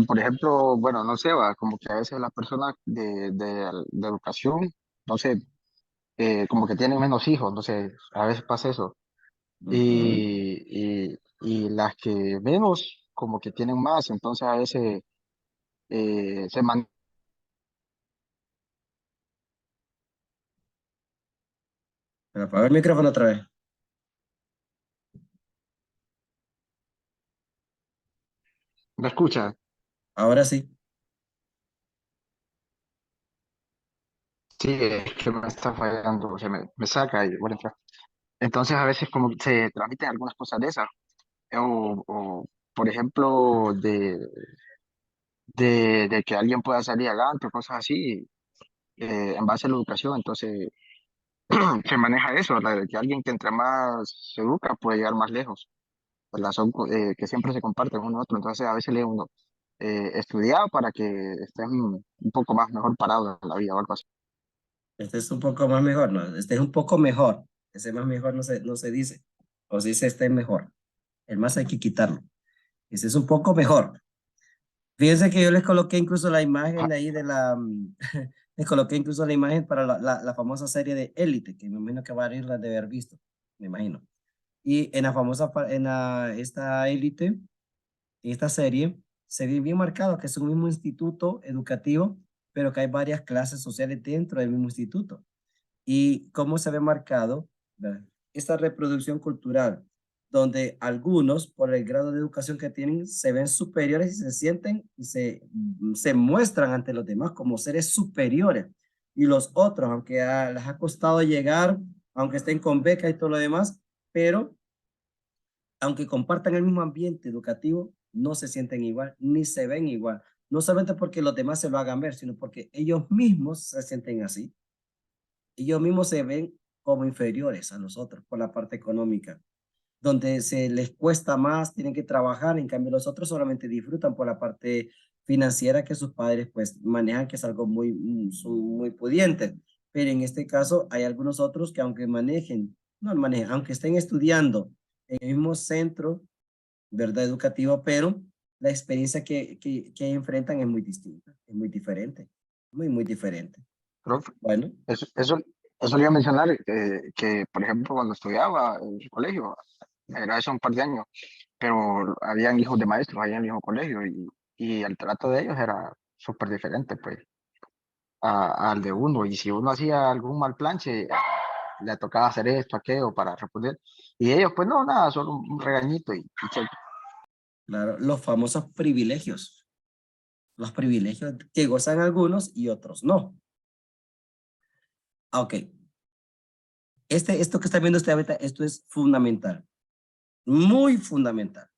Por ejemplo, bueno, no sé, va, como que a veces las personas de educación, no sé, como que tienen menos hijos, no sé, a veces pasa eso. Ujú. Y las que menos, como que tienen más, entonces a veces se man... Pero apaga el micrófono otra vez. ¿Me escucha? Ahora sí. Sí, es que me está fallando, o sea, me saca y bueno, entra. Entonces a veces como que se transmiten algunas cosas de esas, o por ejemplo, de que alguien pueda salir adelante o cosas así, en base a la educación, entonces se maneja eso, la de que alguien que entre más se educa puede llegar más lejos, ¿verdad? Son que siempre se comparten uno otro, entonces a veces lee uno estudiado para que estén un poco más mejor parados en la vida o algo así. Este es un poco más mejor, ¿no? Este es un poco mejor. Ese más mejor no se dice. O se dice este es mejor. El más hay que quitarlo. Ese es un poco mejor. Fíjense que yo les coloqué incluso la imagen de ahí de la... les coloqué incluso la imagen para la famosa serie de Élite, que me imagino que varios la de haber visto, me imagino. Y en la famosa, esta Élite, en esta serie, se ve bien marcado que es un mismo instituto educativo, pero que hay varias clases sociales dentro del mismo instituto. Y cómo se ve marcado, ¿verdad? Esta reproducción cultural, donde algunos, por el grado de educación que tienen, se ven superiores y se sienten y se muestran ante los demás como seres superiores. Y los otros, aunque les ha costado llegar, aunque estén con beca y todo lo demás, pero aunque compartan el mismo ambiente educativo, no se sienten igual, ni se ven igual. No solamente porque los demás se lo hagan ver, sino porque ellos mismos se sienten así. Ellos mismos se ven como inferiores a los otros por la parte económica, donde se les cuesta más, tienen que trabajar, en cambio los otros solamente disfrutan por la parte financiera que sus padres pues manejan, que es algo son muy pudientes. Pero en este caso hay algunos otros que aunque aunque estén estudiando en el mismo centro, ¿verdad? Educativo, pero la experiencia que enfrentan es muy distinta, es muy diferente, muy diferente. Profe, Bueno, eso le iba a mencionar, que por ejemplo cuando estudiaba en el colegio, era hace un par de años, pero habían hijos de maestros allá en el mismo colegio y el trato de ellos era súper diferente pues al de uno, y si uno hacía algún mal planche, le tocaba hacer esto, aquello para responder, y ellos pues no, nada, solo un regañito y cheque. claro, los famosos privilegios. Los privilegios que gozan algunos y otros no. Ok. Esto que está viendo usted ahorita, esto es fundamental. Muy fundamental.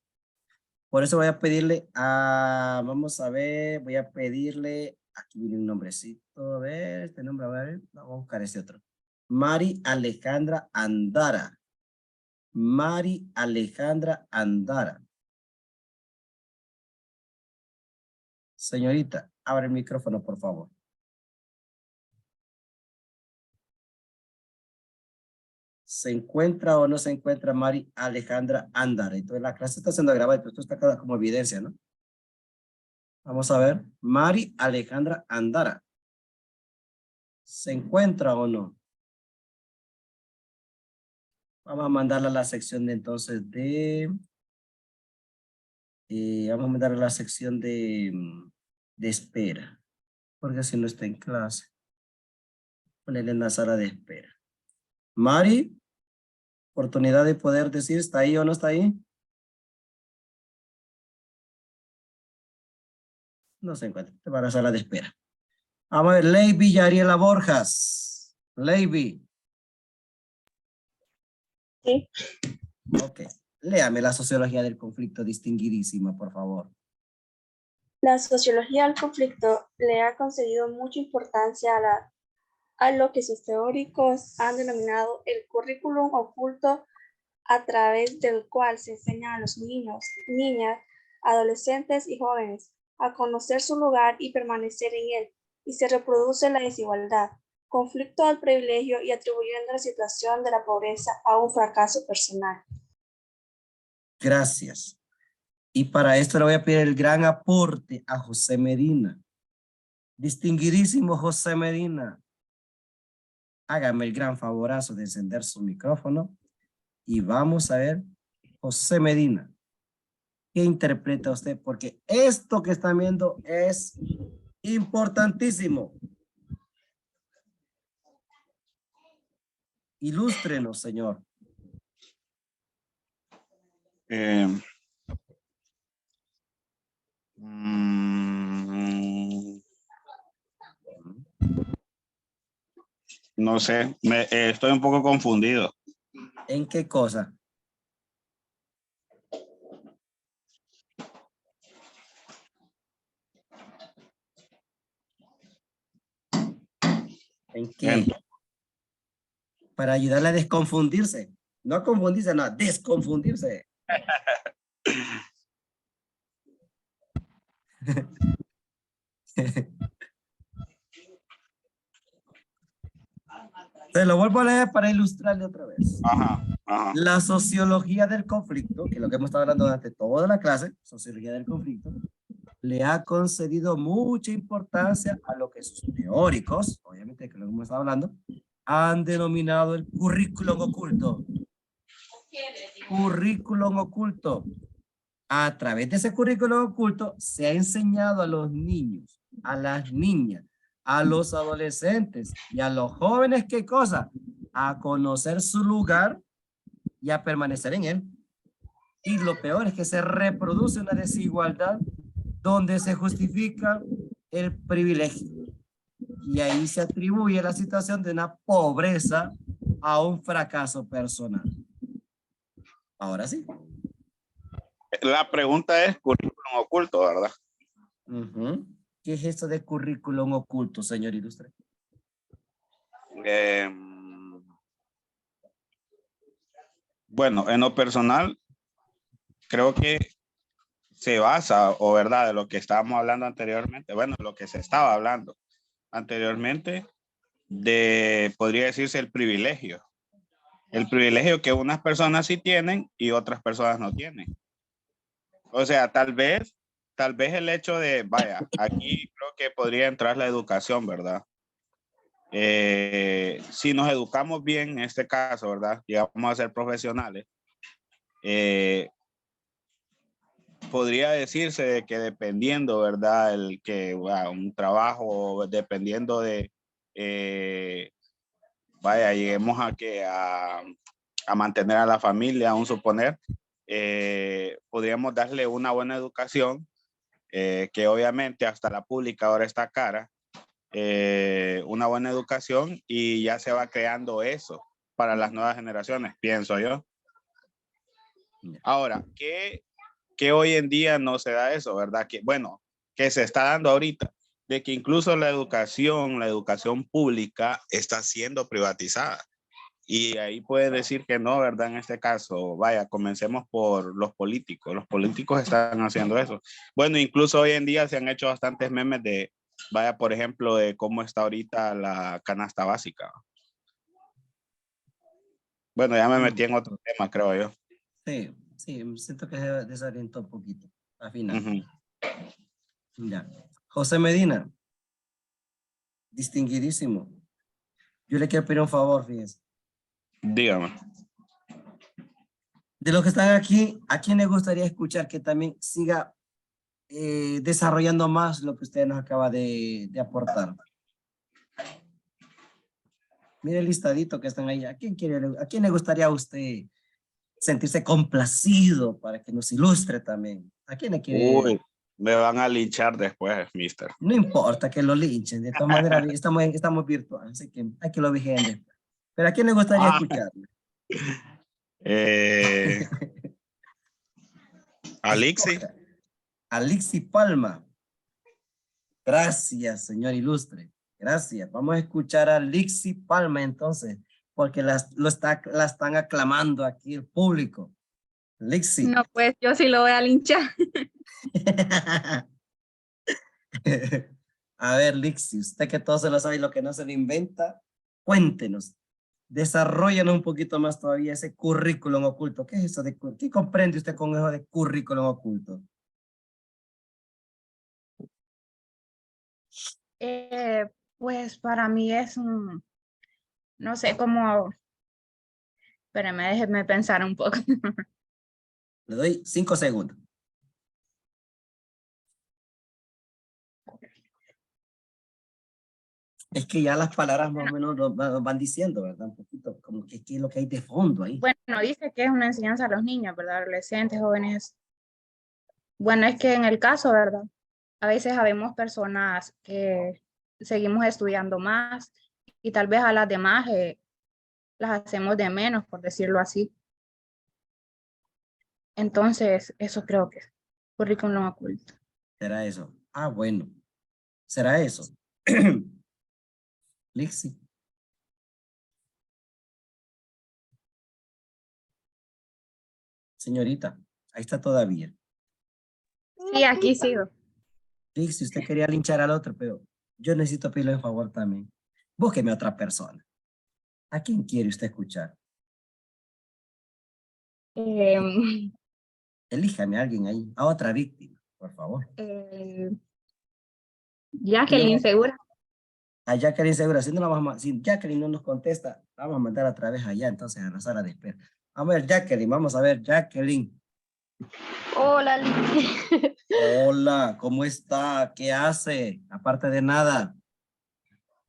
Por eso voy a pedirle vamos a ver, voy a pedirle, aquí viene un nombrecito, a ver, este nombre, a ver, vamos a buscar este otro. Mari Alejandra Andara. Mari Alejandra Andara. Señorita, abre el micrófono, por favor. ¿Se encuentra o no se encuentra Mari Alejandra Andara? Entonces la clase está siendo grabada, pero esto está acá como evidencia, ¿no? Vamos a ver. Mari Alejandra Andara. ¿Se encuentra o no? Vamos a mandarla a la sección de entonces de... vamos a mandarla a la sección de espera. Porque si no está en clase. Ponerle en la sala de espera. Mari, oportunidad de poder decir, ¿está ahí o no está ahí? No se encuentra. Te va a la sala de espera. Vamos a ver, Leiby Yariela Borjas. Leiby. Sí. Ok. Léame la sociología del conflicto, distinguidísima, por favor. La sociología del conflicto le ha concedido mucha importancia a lo que sus teóricos han denominado el currículum oculto, a través del cual se enseña a los niños, niñas, adolescentes y jóvenes a conocer su lugar y permanecer en él, y se reproduce la desigualdad, conflicto al privilegio y atribuyendo la situación de la pobreza a un fracaso personal. Gracias. Y para esto le voy a pedir el gran aporte a José Medina. Distinguidísimo José Medina. Hágame el gran favorazo de encender su micrófono. Y vamos a ver, José Medina, ¿qué interpreta usted? Porque esto que están viendo es importantísimo. Ilústrenos, señor. No sé, estoy un poco confundido. ¿En qué cosa? ¿En qué? Para ayudarle a desconfundirse. No a confundirse, no, a desconfundirse. Se lo vuelvo a leer para ilustrarle otra vez. Ajá, ajá. La sociología del conflicto, que es lo que hemos estado hablando durante toda la clase, sociología del conflicto, le ha concedido mucha importancia a lo que sus teóricos, obviamente que lo hemos estado hablando, han denominado el currículum oculto. Currículum oculto. A través de ese currículum oculto se ha enseñado a los niños, a las niñas, a los adolescentes y a los jóvenes, ¿qué cosa? A conocer su lugar y a permanecer en él. Y lo peor es que se reproduce una desigualdad donde se justifica el privilegio. Y ahí se atribuye la situación de una pobreza a un fracaso personal. Ahora sí, La pregunta es currículum oculto, ¿verdad? Ujú. ¿Qué es esto de currículum oculto, señor ilustre? Bueno, en lo personal, creo que se basa, o verdad, de lo que estábamos hablando anteriormente, bueno, lo que se estaba hablando anteriormente, podría decirse el privilegio. El privilegio que unas personas sí tienen y otras personas no tienen. O sea, tal vez el hecho de, vaya, aquí creo que podría entrar la educación, ¿verdad? Si nos educamos bien en este caso, ¿verdad? Llegamos a ser profesionales, podría decirse de que dependiendo, ¿verdad? Un trabajo, dependiendo de, vaya, lleguemos a mantener a la familia, aún suponer, podríamos darle una buena educación, que obviamente hasta la pública ahora está cara, una buena educación y ya se va creando eso para las nuevas generaciones, pienso yo. Ahora, que hoy en día no se da eso, ¿verdad? Que bueno, que se está dando ahorita, de que incluso la educación pública está siendo privatizada. Y ahí puede decir que no, ¿verdad? En este caso, vaya, comencemos por los políticos. Los políticos están haciendo eso. Bueno, incluso hoy en día se han hecho bastantes memes de, vaya, por ejemplo, de cómo está ahorita la canasta básica. Bueno, ya me metí en otro tema, creo yo. Sí, sí, siento que se desorientó un poquito al final. Ya. José Medina, distinguidísimo. Yo le quiero pedir un favor, fíjense. Dígame. De los que están aquí, ¿a quién le gustaría escuchar que también siga desarrollando más lo que usted nos acaba de aportar? Mire el listadito que están ahí. ¿A quién le gustaría a usted sentirse complacido para que nos ilustre también? ¿A quién le quiere? Uy, me van a linchar después, mister. No importa que lo linchen, de todas maneras estamos virtuales, así que hay que lo vigilen después. Pero ¿a quién le gustaría escucharle? Alixi. Alixi Palma. Gracias, señor ilustre. Gracias. Vamos a escuchar a Alixi Palma entonces, porque la están aclamando aquí el público. Alixi. No, pues yo sí lo voy a linchar. A ver, Lixi, usted que todo se lo sabe y lo que no se lo inventa, cuéntenos, desarrollanos un poquito más todavía ese currículum oculto. ¿Qué es eso de qué comprende usted con eso de currículum oculto? Pues para mí es un, no sé cómo, espérame, déjeme pensar un poco. Le doy 5 segundos. Es que ya las palabras más o menos nos van diciendo, ¿verdad? Un poquito, como que qué es lo que hay de fondo ahí. Bueno, dice que es una enseñanza a los niños, ¿verdad? Adolescentes, jóvenes. Bueno, es que en el caso, ¿verdad? A veces habemos personas que seguimos estudiando más y tal vez a las demás las hacemos de menos, por decirlo así. Entonces, eso creo que es currículum oculto. ¿Será eso? Ah, bueno. ¿Será eso? Lixi. Señorita, ahí está todavía. Sí, aquí sigo. Lixi, usted quería linchar al otro, pero yo necesito pedirle un favor también. Búsqueme a otra persona. ¿A quién quiere usted escuchar? Elíjame a alguien ahí, a otra víctima, por favor. Jacqueline, segura. A Jacqueline segura, si Jacqueline no nos contesta, vamos a mandar otra vez allá, entonces a la sala de espera. Vamos a ver, Jacqueline, vamos a ver, Jacqueline. Hola, Lixi. Hola, ¿cómo está? ¿Qué hace? Aparte de nada.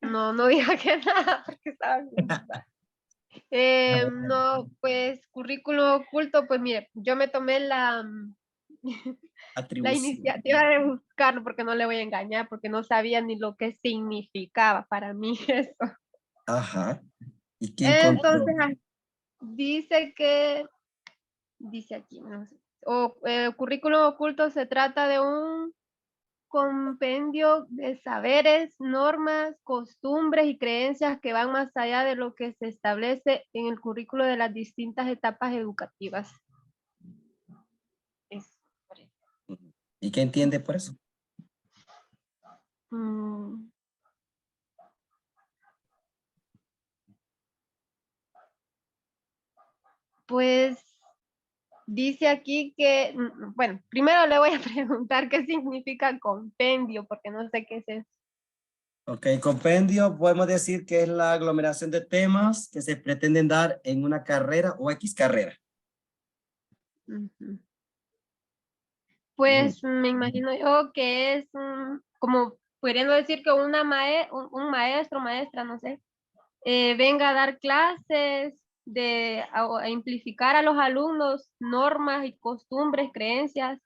No diga que nada, porque estaba no, pues currículo oculto, pues mire, yo me tomé la iniciativa de buscarlo porque no le voy a engañar, porque no sabía ni lo que significaba para mí eso. Ajá. ¿Y qué encontró? Entonces, dice aquí, no sé, currículum oculto se trata de un compendio de saberes, normas, costumbres y creencias que van más allá de lo que se establece en el currículo de las distintas etapas educativas. ¿Y qué entiende por eso? Pues dice aquí que, bueno, primero le voy a preguntar qué significa compendio, porque no sé qué es eso. Ok, compendio, podemos decir que es la aglomeración de temas que se pretenden dar en una carrera o X carrera. Pues me imagino yo que es como pudiendo decir que un maestro, maestra, no sé, venga a dar clases a implicar a los alumnos normas y costumbres, creencias.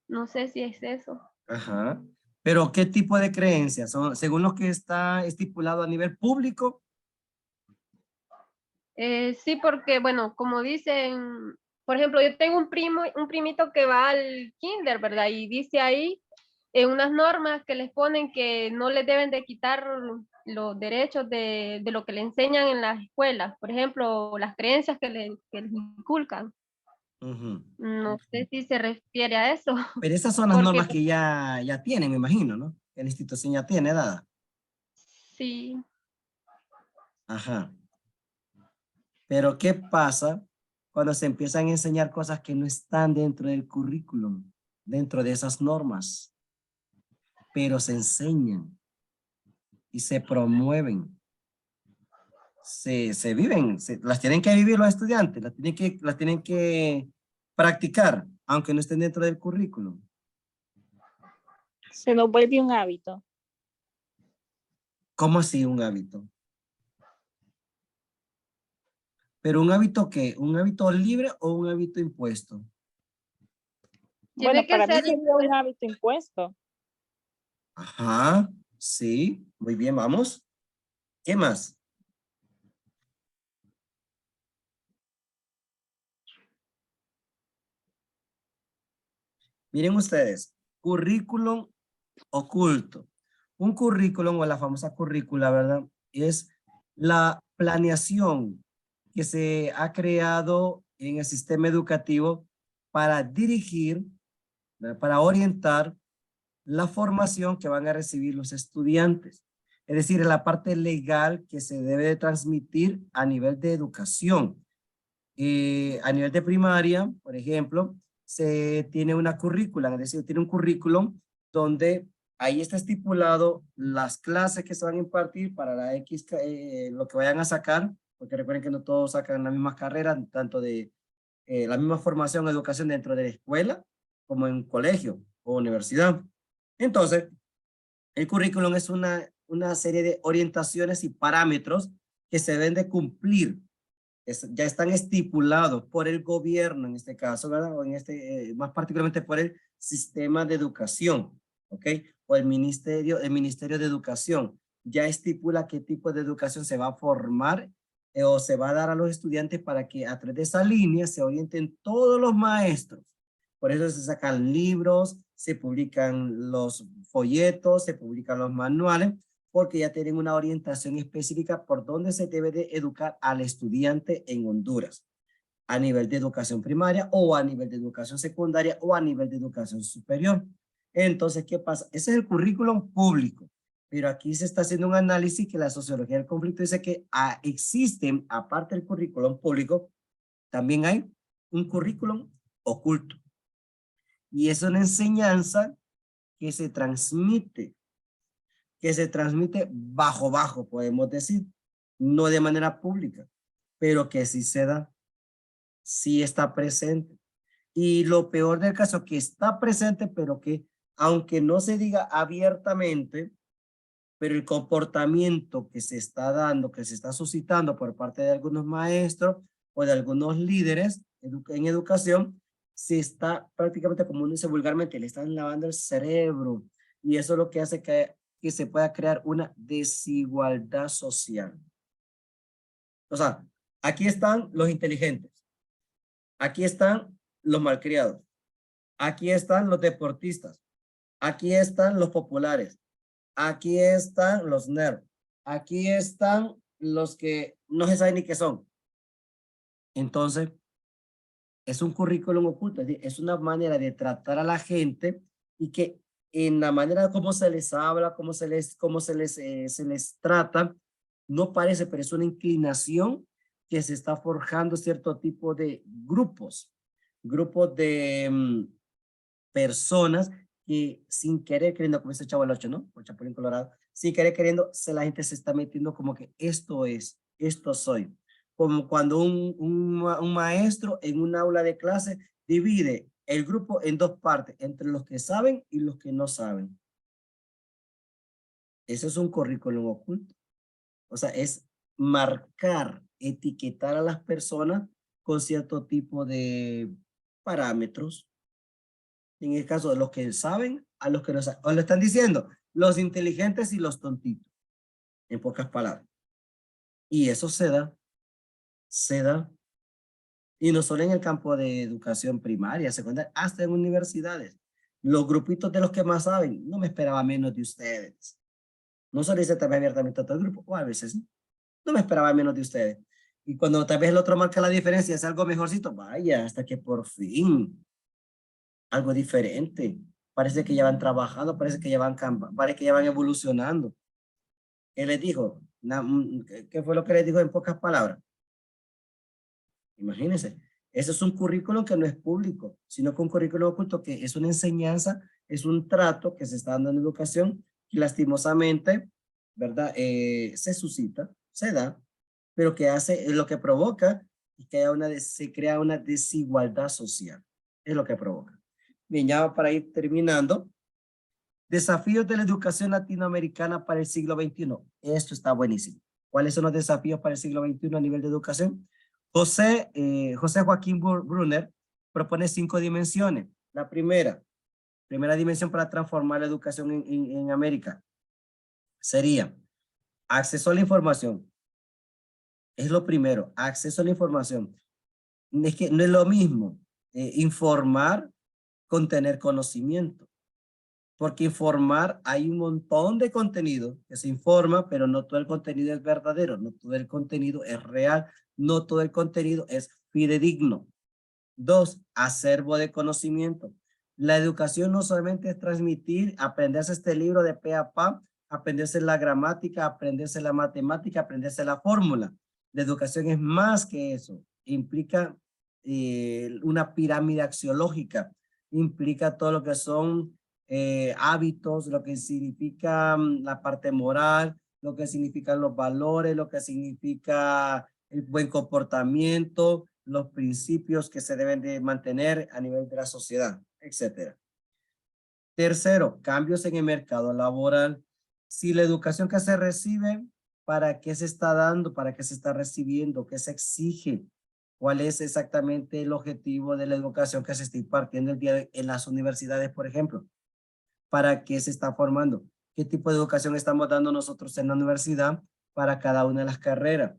No sé si es eso. Ajá. Pero ¿qué tipo de creencias? ¿Son según lo que está estipulado a nivel público? Sí, porque, bueno, como dicen, por ejemplo, yo tengo un primito que va al kinder, ¿verdad? Y dice ahí en unas normas que les ponen que no les deben de quitar los derechos de lo que le enseñan en las escuelas. Por ejemplo, las creencias que les inculcan. No sé si se refiere a eso. Pero esas son las Porque, normas que ya tienen, me imagino, ¿no? Que la institución ya tiene dada. sí. Ajá. Pero ¿qué pasa cuando se empiezan a enseñar cosas que no están dentro del currículum, dentro de esas normas? Pero se enseñan y se promueven. Se viven, las tienen que vivir los estudiantes, las tienen que practicar, aunque no estén dentro del currículum. Se nos vuelve un hábito. ¿Cómo así un hábito? ¿Pero un hábito qué? ¿Un hábito libre o un hábito impuesto? Bueno, que para mí ser sería un hábito impuesto. Ajá, sí, muy bien, vamos. ¿Qué más? Miren ustedes, currículum oculto. Un currículum o la famosa currícula, ¿verdad? Es la planeación que se ha creado en el sistema educativo para dirigir, ¿verdad? Para orientar la formación que van a recibir los estudiantes. Es decir, la parte legal que se debe de transmitir a nivel de educación. A nivel de primaria, por ejemplo, se tiene una currícula, es decir, tiene un currículum donde ahí está estipulado las clases que se van a impartir para la X, lo que vayan a sacar, porque recuerden que no todos sacan la misma carrera, tanto de la misma formación, educación dentro de la escuela, como en colegio o universidad. Entonces, el currículum es una serie de orientaciones y parámetros que se deben de cumplir. Ya están estipulados por el gobierno en este caso, ¿verdad? O en más particularmente por el sistema de educación, ¿ok? O el ministerio de educación. Ya estipula qué tipo de educación se va a formar o se va a dar a los estudiantes para que a través de esa línea se orienten todos los maestros. Por eso se sacan libros, se publican los folletos, se publican los manuales, porque ya tienen una orientación específica por dónde se debe de educar al estudiante en Honduras, a nivel de educación primaria o a nivel de educación secundaria o a nivel de educación superior. Entonces, ¿qué pasa? Ese es el currículum público, pero aquí se está haciendo un análisis que la sociología del conflicto dice que existen, aparte del currículum público, también hay un currículum oculto. Y es una enseñanza que se transmite bajo, podemos decir, no de manera pública, pero que sí se da, sí está presente. Y lo peor del caso, que está presente, pero que aunque no se diga abiertamente, pero el comportamiento que se está dando, que se está suscitando por parte de algunos maestros o de algunos líderes en educación, se está prácticamente, como uno dice vulgarmente, le están lavando el cerebro. Y eso es lo que hace que se pueda crear una desigualdad social. O sea, aquí están los inteligentes. Aquí están los malcriados. Aquí están los deportistas. Aquí están los populares. Aquí están los nerds. Aquí están los que no se sabe ni qué son. Entonces, es un currículum oculto, es una manera de tratar a la gente y que en la manera como se les habla, como se les trata, no parece, pero es una inclinación que se está forjando cierto tipo de grupos de personas que sin querer queriendo, como dice Chavo el 8, ¿no? O Chapulín Colorado, sin querer queriendo, la gente se está metiendo como que esto soy. Como cuando un maestro en un aula de clase divide el grupo en dos partes, entre los que saben y los que no saben. Eso es un currículum oculto. O sea, es marcar, etiquetar a las personas con cierto tipo de parámetros. En el caso de los que saben, a los que no saben. O le están diciendo, los inteligentes y los tontitos. En pocas palabras. Y eso se da. Y no solo en el campo de educación primaria, secundaria, hasta en universidades. Los grupitos de los que más saben, no me esperaba menos de ustedes. No solo dice también abiertamente a todo el grupo, o a veces no me esperaba menos de ustedes. Y cuando tal vez el otro marca la diferencia, es algo mejorcito, vaya, hasta que por fin, algo diferente. Parece que ya van trabajando, parece que ya van evolucionando. Él les dijo, ¿qué fue lo que les dijo en pocas palabras? Imagínense, ese es un currículo que no es público, sino que un currículo oculto que es una enseñanza, es un trato que se está dando en educación y lastimosamente, ¿verdad? Se suscita, se da, pero que hace, es lo que provoca y que se crea una desigualdad social. Es lo que provoca. Bien, ya para ir terminando. Desafíos de la educación latinoamericana para el siglo XXI. Esto está buenísimo. ¿Cuáles son los desafíos para el siglo XXI a nivel de educación? José Joaquín Brunner propone 5 dimensiones. La primera dimensión para transformar la educación en América sería acceso a la información. Es lo primero, acceso a la información. Es que no es lo mismo informar con tener conocimiento. Porque informar, hay un montón de contenido que se informa, pero no todo el contenido es verdadero, no todo el contenido es real, no todo el contenido es fidedigno. 2, acervo de conocimiento. La educación no solamente es transmitir, aprenderse este libro de pe a pa, aprenderse la gramática, aprenderse la matemática, aprenderse la fórmula. La educación es más que eso. Implica una pirámide axiológica, implica todo lo que son hábitos, lo que significa la parte moral, lo que significan los valores, lo que significa el buen comportamiento, los principios que se deben de mantener a nivel de la sociedad, etc. Tercero, cambios en el mercado laboral. Si la educación que se recibe, ¿para qué se está dando? ¿Para qué se está recibiendo? ¿Qué se exige? ¿Cuál es exactamente el objetivo de la educación que se está impartiendo el día de hoy en las universidades, por ejemplo? ¿Para qué se está formando? ¿Qué tipo de educación estamos dando nosotros en la universidad para cada una de las carreras?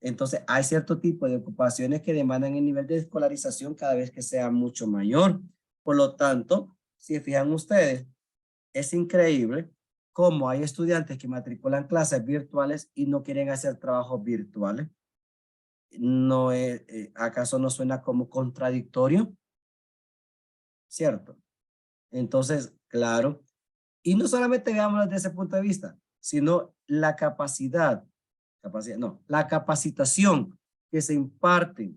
Entonces, hay cierto tipo de ocupaciones que demandan el nivel de escolarización cada vez que sea mucho mayor. Por lo tanto, si fijan ustedes, es increíble cómo hay estudiantes que matriculan clases virtuales y no quieren hacer trabajos virtuales. No es, ¿acaso no suena como contradictorio? ¿Cierto? Entonces, claro, y no solamente veámoslo desde ese punto de vista, sino la la capacitación que se imparte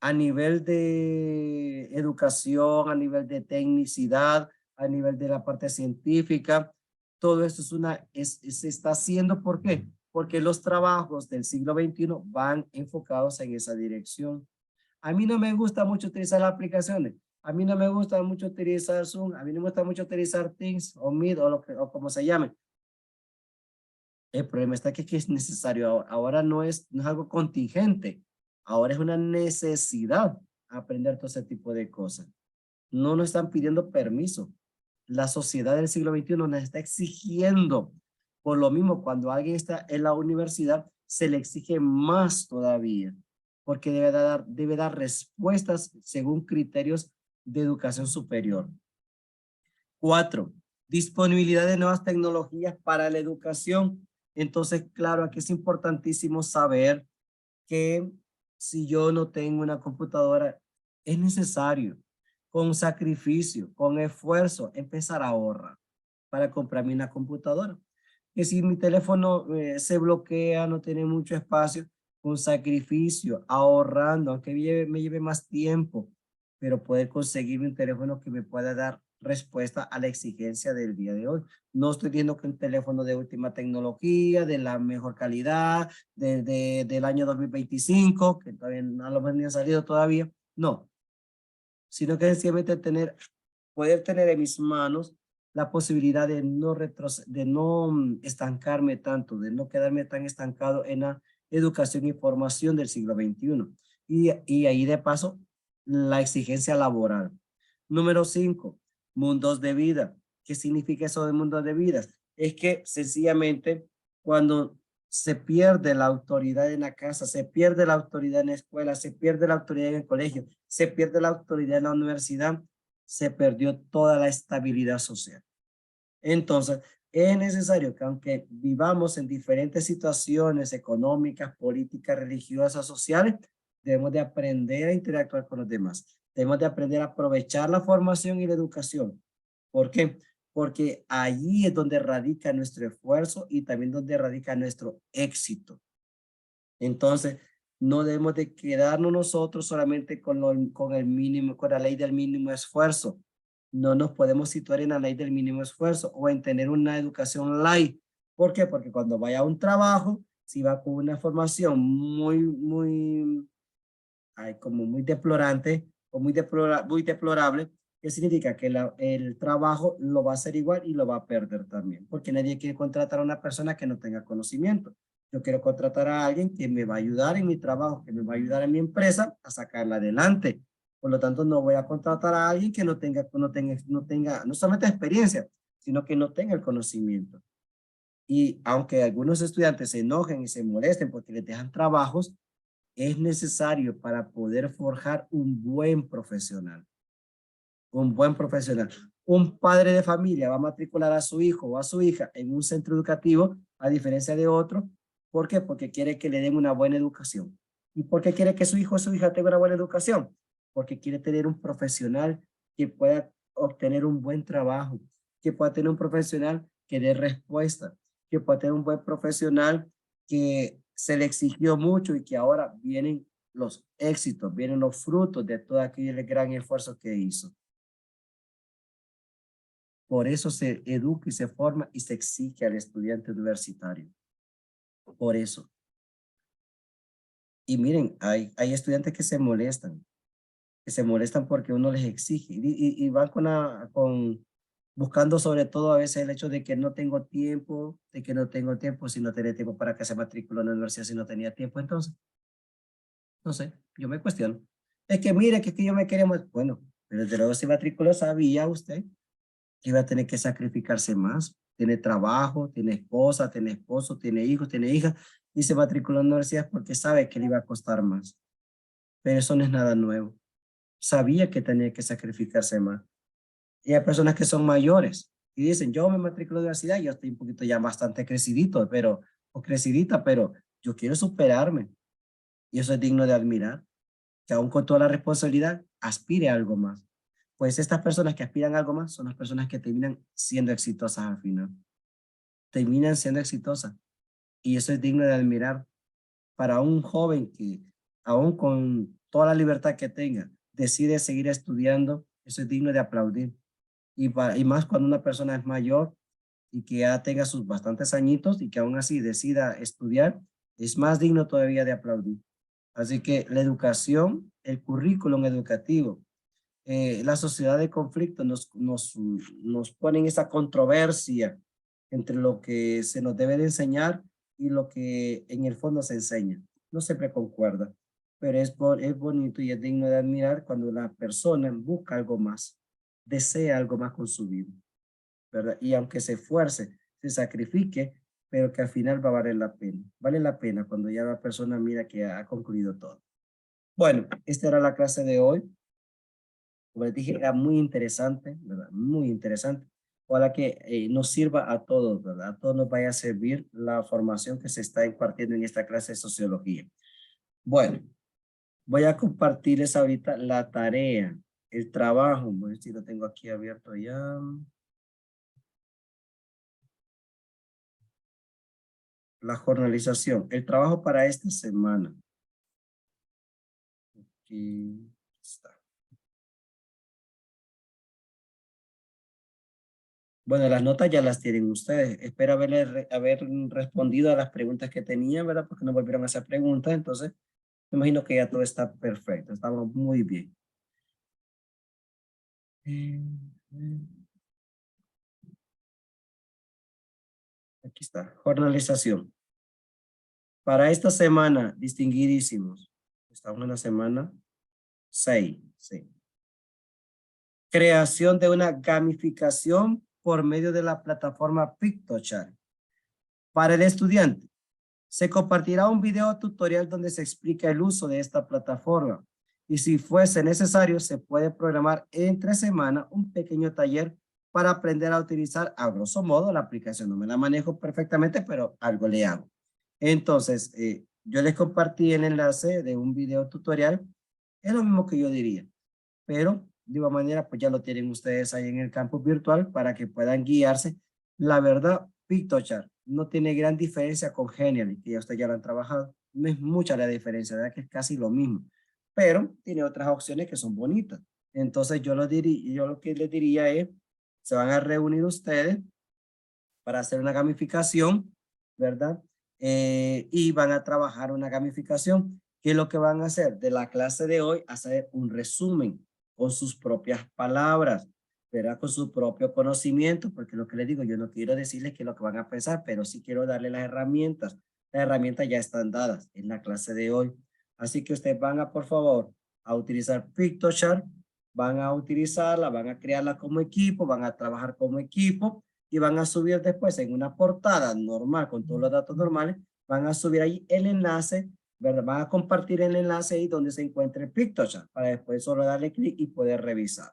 a nivel de educación, a nivel de tecnicidad, a nivel de la parte científica, todo esto se está haciendo, ¿por qué? Porque los trabajos del siglo XXI van enfocados en esa dirección. A mí no me gusta mucho utilizar las aplicaciones. A mí no me gusta mucho utilizar Zoom. A mí no me gusta mucho utilizar Teams o Meet o como se llame. El problema está que es necesario. Ahora no es algo contingente. Ahora es una necesidad aprender todo ese tipo de cosas. No nos están pidiendo permiso. La sociedad del siglo XXI nos está exigiendo. Por lo mismo, cuando alguien está en la universidad, se le exige más todavía. porque debe dar respuestas según criterios de educación superior. 4, disponibilidad de nuevas tecnologías para la educación. Entonces, claro, aquí es importantísimo saber que si yo no tengo una computadora, es necesario, con sacrificio, con esfuerzo, empezar a ahorrar para comprarme una computadora. Que si mi teléfono se bloquea, no tiene mucho espacio, con sacrificio, ahorrando, aunque me lleve más tiempo, pero poder conseguir un teléfono que me pueda dar respuesta a la exigencia del día de hoy. No estoy diciendo que un teléfono de última tecnología, de la mejor calidad, del año 2025, que todavía no lo han salido todavía, no. Sino que sencillamente poder tener en mis manos la posibilidad de no estancarme tanto, de no quedarme tan estancado en la educación y formación del siglo XXI. Y ahí de paso, la exigencia laboral. Número 5, mundos de vida. ¿Qué significa eso de mundos de vida? Es que sencillamente cuando se pierde la autoridad en la casa, se pierde la autoridad en la escuela, se pierde la autoridad en el colegio, se pierde la autoridad en la universidad, se perdió toda la estabilidad social. Entonces, es necesario que aunque vivamos en diferentes situaciones económicas, políticas, religiosas, sociales, debemos de aprender a interactuar con los demás. Debemos de aprender a aprovechar la formación y la educación. ¿Por qué? Porque allí es donde radica nuestro esfuerzo y también donde radica nuestro éxito. Entonces, no debemos de quedarnos nosotros solamente con el mínimo, con la ley del mínimo esfuerzo. No nos podemos situar en la ley del mínimo esfuerzo o en tener una educación light. ¿Por qué? Porque cuando vaya a un trabajo, si va con una formación muy deplorante o muy deplorable, ¿qué significa? Que el trabajo lo va a hacer igual y lo va a perder también, porque nadie quiere contratar a una persona que no tenga conocimiento. Yo quiero contratar a alguien que me va a ayudar en mi trabajo, que me va a ayudar en mi empresa a sacarla adelante. Por lo tanto, no voy a contratar a alguien que no tenga no solamente experiencia, sino que no tenga el conocimiento. Y aunque algunos estudiantes se enojen y se molesten porque les dejan trabajos, es necesario para poder forjar un buen profesional. Un buen profesional. Un padre de familia va a matricular a su hijo o a su hija en un centro educativo, a diferencia de otro. ¿Por qué? Porque quiere que le den una buena educación. ¿Y por qué quiere que su hijo o su hija tenga una buena educación? Porque quiere tener un profesional que pueda obtener un buen trabajo, que pueda tener un profesional que dé respuesta, que pueda tener un buen profesional que se le exigió mucho y que ahora vienen los éxitos, vienen los frutos de todo aquel gran esfuerzo que hizo. Por eso se educa y se forma y se exige al estudiante universitario. Por eso. Y miren, hay estudiantes que se molestan porque uno les exige y van buscando sobre todo a veces el hecho de que no tengo tiempo, si no tenía tiempo para que se matricule en la universidad si no tenía tiempo. Entonces, no sé, yo me cuestiono. Es que mire, que yo me quería más. Bueno, pero desde luego se matriculó, sabía usted que iba a tener que sacrificarse más. Tiene trabajo, tiene esposa, tiene esposo, tiene hijos, tiene hijas, y se matriculó en la universidad porque sabe que le iba a costar más. Pero eso no es nada nuevo. Sabía que tenía que sacrificarse más. Y hay personas que son mayores y dicen, yo me matriculo en la universidad, yo estoy un poquito ya bastante crecidita, pero yo quiero superarme. Y eso es digno de admirar, que aún con toda la responsabilidad, aspire a algo más. Pues estas personas que aspiran a algo más son las personas que terminan siendo exitosas al final. Terminan siendo exitosas. Y eso es digno de admirar para un joven que, aún con toda la libertad que tenga, decide seguir estudiando. Eso es digno de aplaudir. Y más cuando una persona es mayor y que ya tenga sus bastantes añitos y que aún así decida estudiar, es más digno todavía de aplaudir. Así que la educación, el currículum educativo, la sociedad de conflicto nos pone en esa controversia entre lo que se nos debe de enseñar y lo que en el fondo se enseña. No siempre concuerda, pero es bonito y es digno de admirar cuando la persona busca algo más, desea algo más con su vida, ¿verdad? Y aunque se esfuerce, se sacrifique, pero que al final va a valer la pena. Vale la pena cuando ya la persona mira que ha concluido todo. Bueno, esta era la clase de hoy. Como les dije, era muy interesante, ¿verdad? Muy interesante. Ojalá que nos sirva a todos, ¿verdad? A todos nos vaya a servir la formación que se está impartiendo en esta clase de sociología. Bueno, voy a compartirles ahorita la tarea, el trabajo. Voy a ver si lo tengo aquí abierto ya. La jornalización, el trabajo para esta semana. Aquí está. Bueno, las notas ya las tienen ustedes. Espero haber respondido a las preguntas que tenían, ¿verdad? Porque no volvieron a hacer preguntas. Entonces, me imagino que ya todo está perfecto. Estamos muy bien. Aquí está. Jornalización. Para esta semana, distinguidísimos. Estamos en la semana 6. Sí. Creación de una gamificación por medio de la plataforma PictoChat. Para el estudiante, se compartirá un video tutorial donde se explica el uso de esta plataforma. Y si fuese necesario, se puede programar entre semana un pequeño taller para aprender a utilizar a grosso modo la aplicación. No me la manejo perfectamente, pero algo le hago. Entonces, yo les compartí el enlace de un video tutorial. Es lo mismo que yo diría, pero de igual manera, pues ya lo tienen ustedes ahí en el campus virtual para que puedan guiarse. La verdad, PictoChat no tiene gran diferencia con Genially, que ya ustedes ya lo han trabajado. No es mucha la diferencia, ¿verdad? Que es casi lo mismo, pero tiene otras opciones que son bonitas. Entonces yo lo que les diría es, se van a reunir ustedes para hacer una gamificación, ¿verdad? Y van a trabajar una gamificación. ¿Qué es lo que van a hacer? De la clase de hoy, hacer un resumen con sus propias palabras, ¿verdad? Con su propio conocimiento, porque lo que les digo, yo no quiero decirles qué es lo que van a pensar, pero sí quiero darles las herramientas. Las herramientas ya están dadas en la clase de hoy. Así que ustedes van a, por favor, a utilizar PictoChat, van a utilizarla, van a crearla como equipo, van a trabajar como equipo, y van a subir después en una portada normal con todos los datos normales, van a subir ahí el enlace, ¿verdad? Van a compartir el enlace ahí donde se encuentre el PictoChat para después solo darle clic y poder revisar.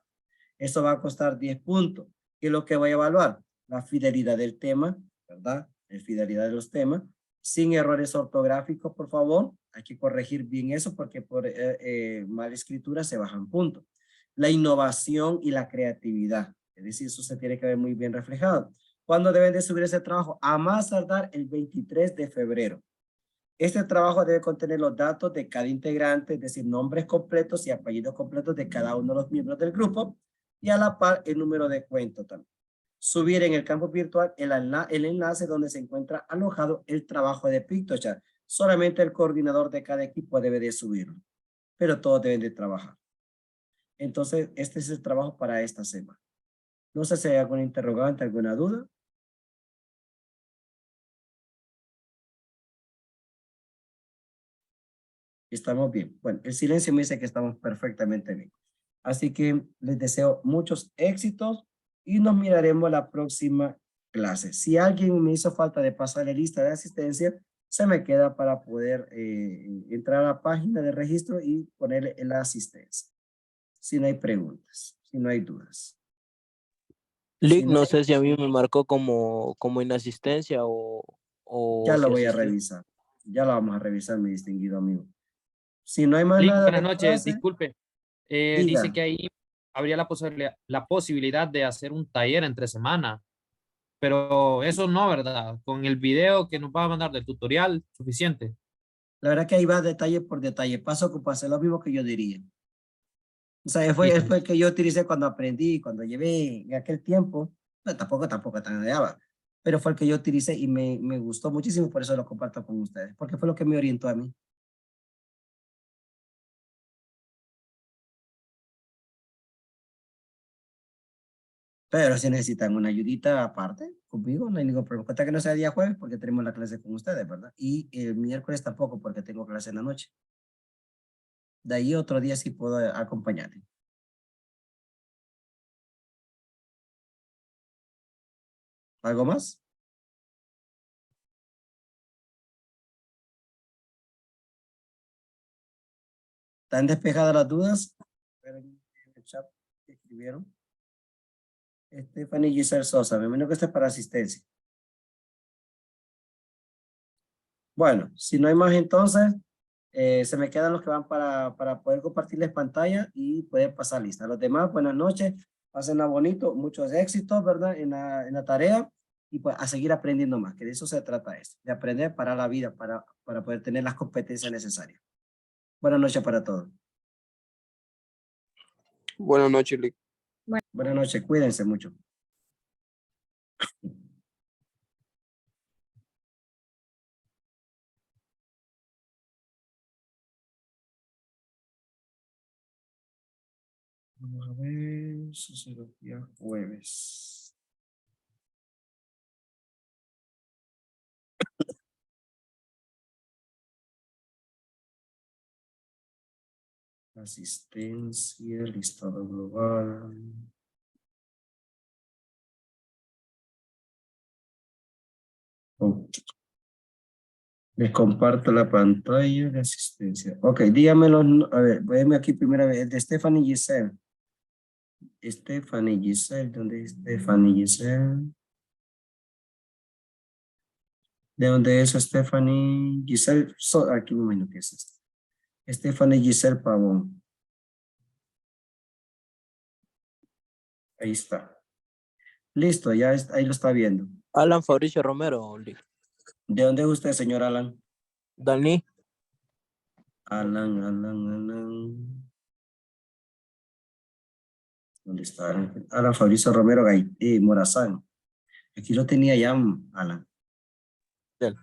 Eso va a costar 10 puntos. ¿Qué es lo que voy a evaluar? La fidelidad del tema, ¿verdad? La fidelidad de los temas, sin errores ortográficos, por favor. Hay que corregir bien eso porque por mala escritura se bajan puntos. La innovación y la creatividad. Es decir, eso se tiene que ver muy bien reflejado. ¿Cuándo deben de subir ese trabajo? A más tardar el 23 de febrero. Este trabajo debe contener los datos de cada integrante, es decir, nombres completos y apellidos completos de cada uno de los miembros del grupo y a la par el número de cuenta también. Subir en el campo virtual el enlace donde se encuentra alojado el trabajo de PictoChat. Solamente el coordinador de cada equipo debe de subirlo, pero todos deben de trabajar. Entonces, este es el trabajo para esta semana. No sé si hay alguna interrogante, alguna duda. Estamos bien. Bueno, el silencio me dice que estamos perfectamente bien. Así que les deseo muchos éxitos y nos miraremos la próxima clase. Si alguien me hizo falta de pasar la lista de asistencia, se me queda para poder entrar a la página de registro y ponerle la asistencia. Si no hay preguntas, si no hay dudas. Lick, no sé si a mí me marcó como inasistencia o ya lo si voy a asistí. revisar. Ya lo vamos a revisar, mi distinguido amigo. Si no hay más Lick, nada buenas de noches, clase, disculpe. diga. Dice que ahí habría la posibilidad de hacer un taller entre semana, pero eso no, ¿verdad? Con el video que nos va a mandar del tutorial, suficiente. La verdad que ahí va detalle por detalle, paso por paso, lo mismo que yo diría. O sea, fue Listo. el que yo utilicé cuando aprendí, cuando llevé en aquel tiempo. No, tampoco tan allá, pero fue el que yo utilicé y me gustó muchísimo, por eso lo comparto con ustedes, porque fue lo que me orientó a mí. Pero si necesitan una ayudita aparte, conmigo no hay ningún problema. Cuenta que no sea día jueves porque tenemos la clase con ustedes, ¿verdad? Y el miércoles tampoco porque tengo clase en la noche. De ahí otro día sí puedo acompañarle. ¿Algo más? ¿Están despejadas las dudas? En el chat que escribieron. Stephanie Giselle Sosa, me imagino que esto es para asistencia. Bueno, si no hay más entonces, se me quedan los que van para poder compartirles pantalla y poder pasar lista. Los demás, buenas noches, pásenla bonito, muchos éxitos, ¿verdad? En la tarea y pues a seguir aprendiendo más, que de eso se trata esto, de aprender para la vida, para poder tener las competencias necesarias. Buenas noches para todos. Buenas noches, Lick. Buenas noches, cuídense mucho. Vamos a ver, sociología jueves. Asistencia, listado global. Ok. Les comparto la pantalla de asistencia. Ok, dígamelo. A ver, véame aquí primera vez. El de Stephanie Giselle. Stephanie Giselle, ¿dónde es Stephanie Giselle? ¿De dónde es Stephanie Giselle? Aquí me imagino que es esta. Stephanie Giselle Pavón. Ahí está. Listo, ya ahí lo está viendo. Alan Fabricio Romero, Lick. ¿De dónde es usted, señor Alan? Dani. Alan. ¿Dónde está? Alan Fabricio Romero Morazán. Aquí lo tenía ya, Alan.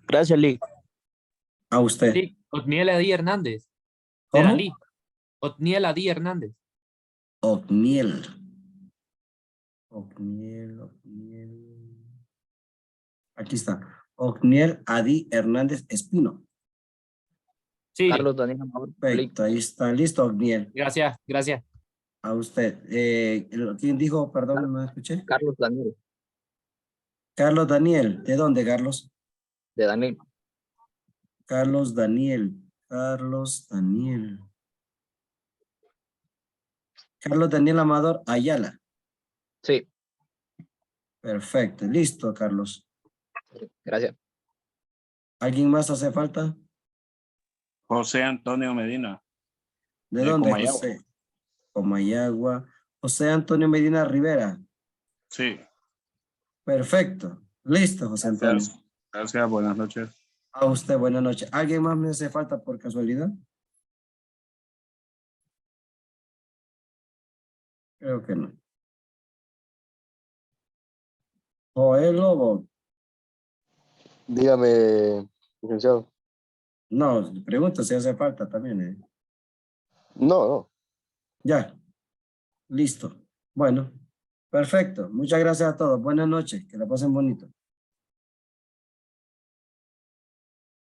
Gracias, Lick. A usted. Sí, Otniel Adi Hernández. De ¿Cómo? Dalí. Otniel Adi Hernández. Ocniel. Aquí está. Ocniel Adi Hernández Espino. Sí. Carlos Daniel. Perfecto, ahí está. Listo, Ocniel. Gracias. A usted. ¿Quién dijo? Perdón, no escuché. Carlos Daniel. Carlos Daniel. ¿De dónde, Carlos? De Daniel. Carlos Daniel. Carlos Daniel Amador Ayala. Sí. Perfecto. Listo, Carlos. Gracias. ¿Alguien más hace falta? José Antonio Medina. ¿De De dónde, Comayagua. José? Comayagua. José Antonio Medina Rivera. Sí. Perfecto. Listo, José Antonio. Gracias, buenas noches. A usted, buenas noches. ¿Alguien más me hace falta por casualidad? Creo que no. Joel Lobo. Dígame, licenciado. No, pregunto si hace falta también. No. Ya. Listo. Bueno, perfecto. Muchas gracias a todos. Buenas noches. Que la pasen bonito.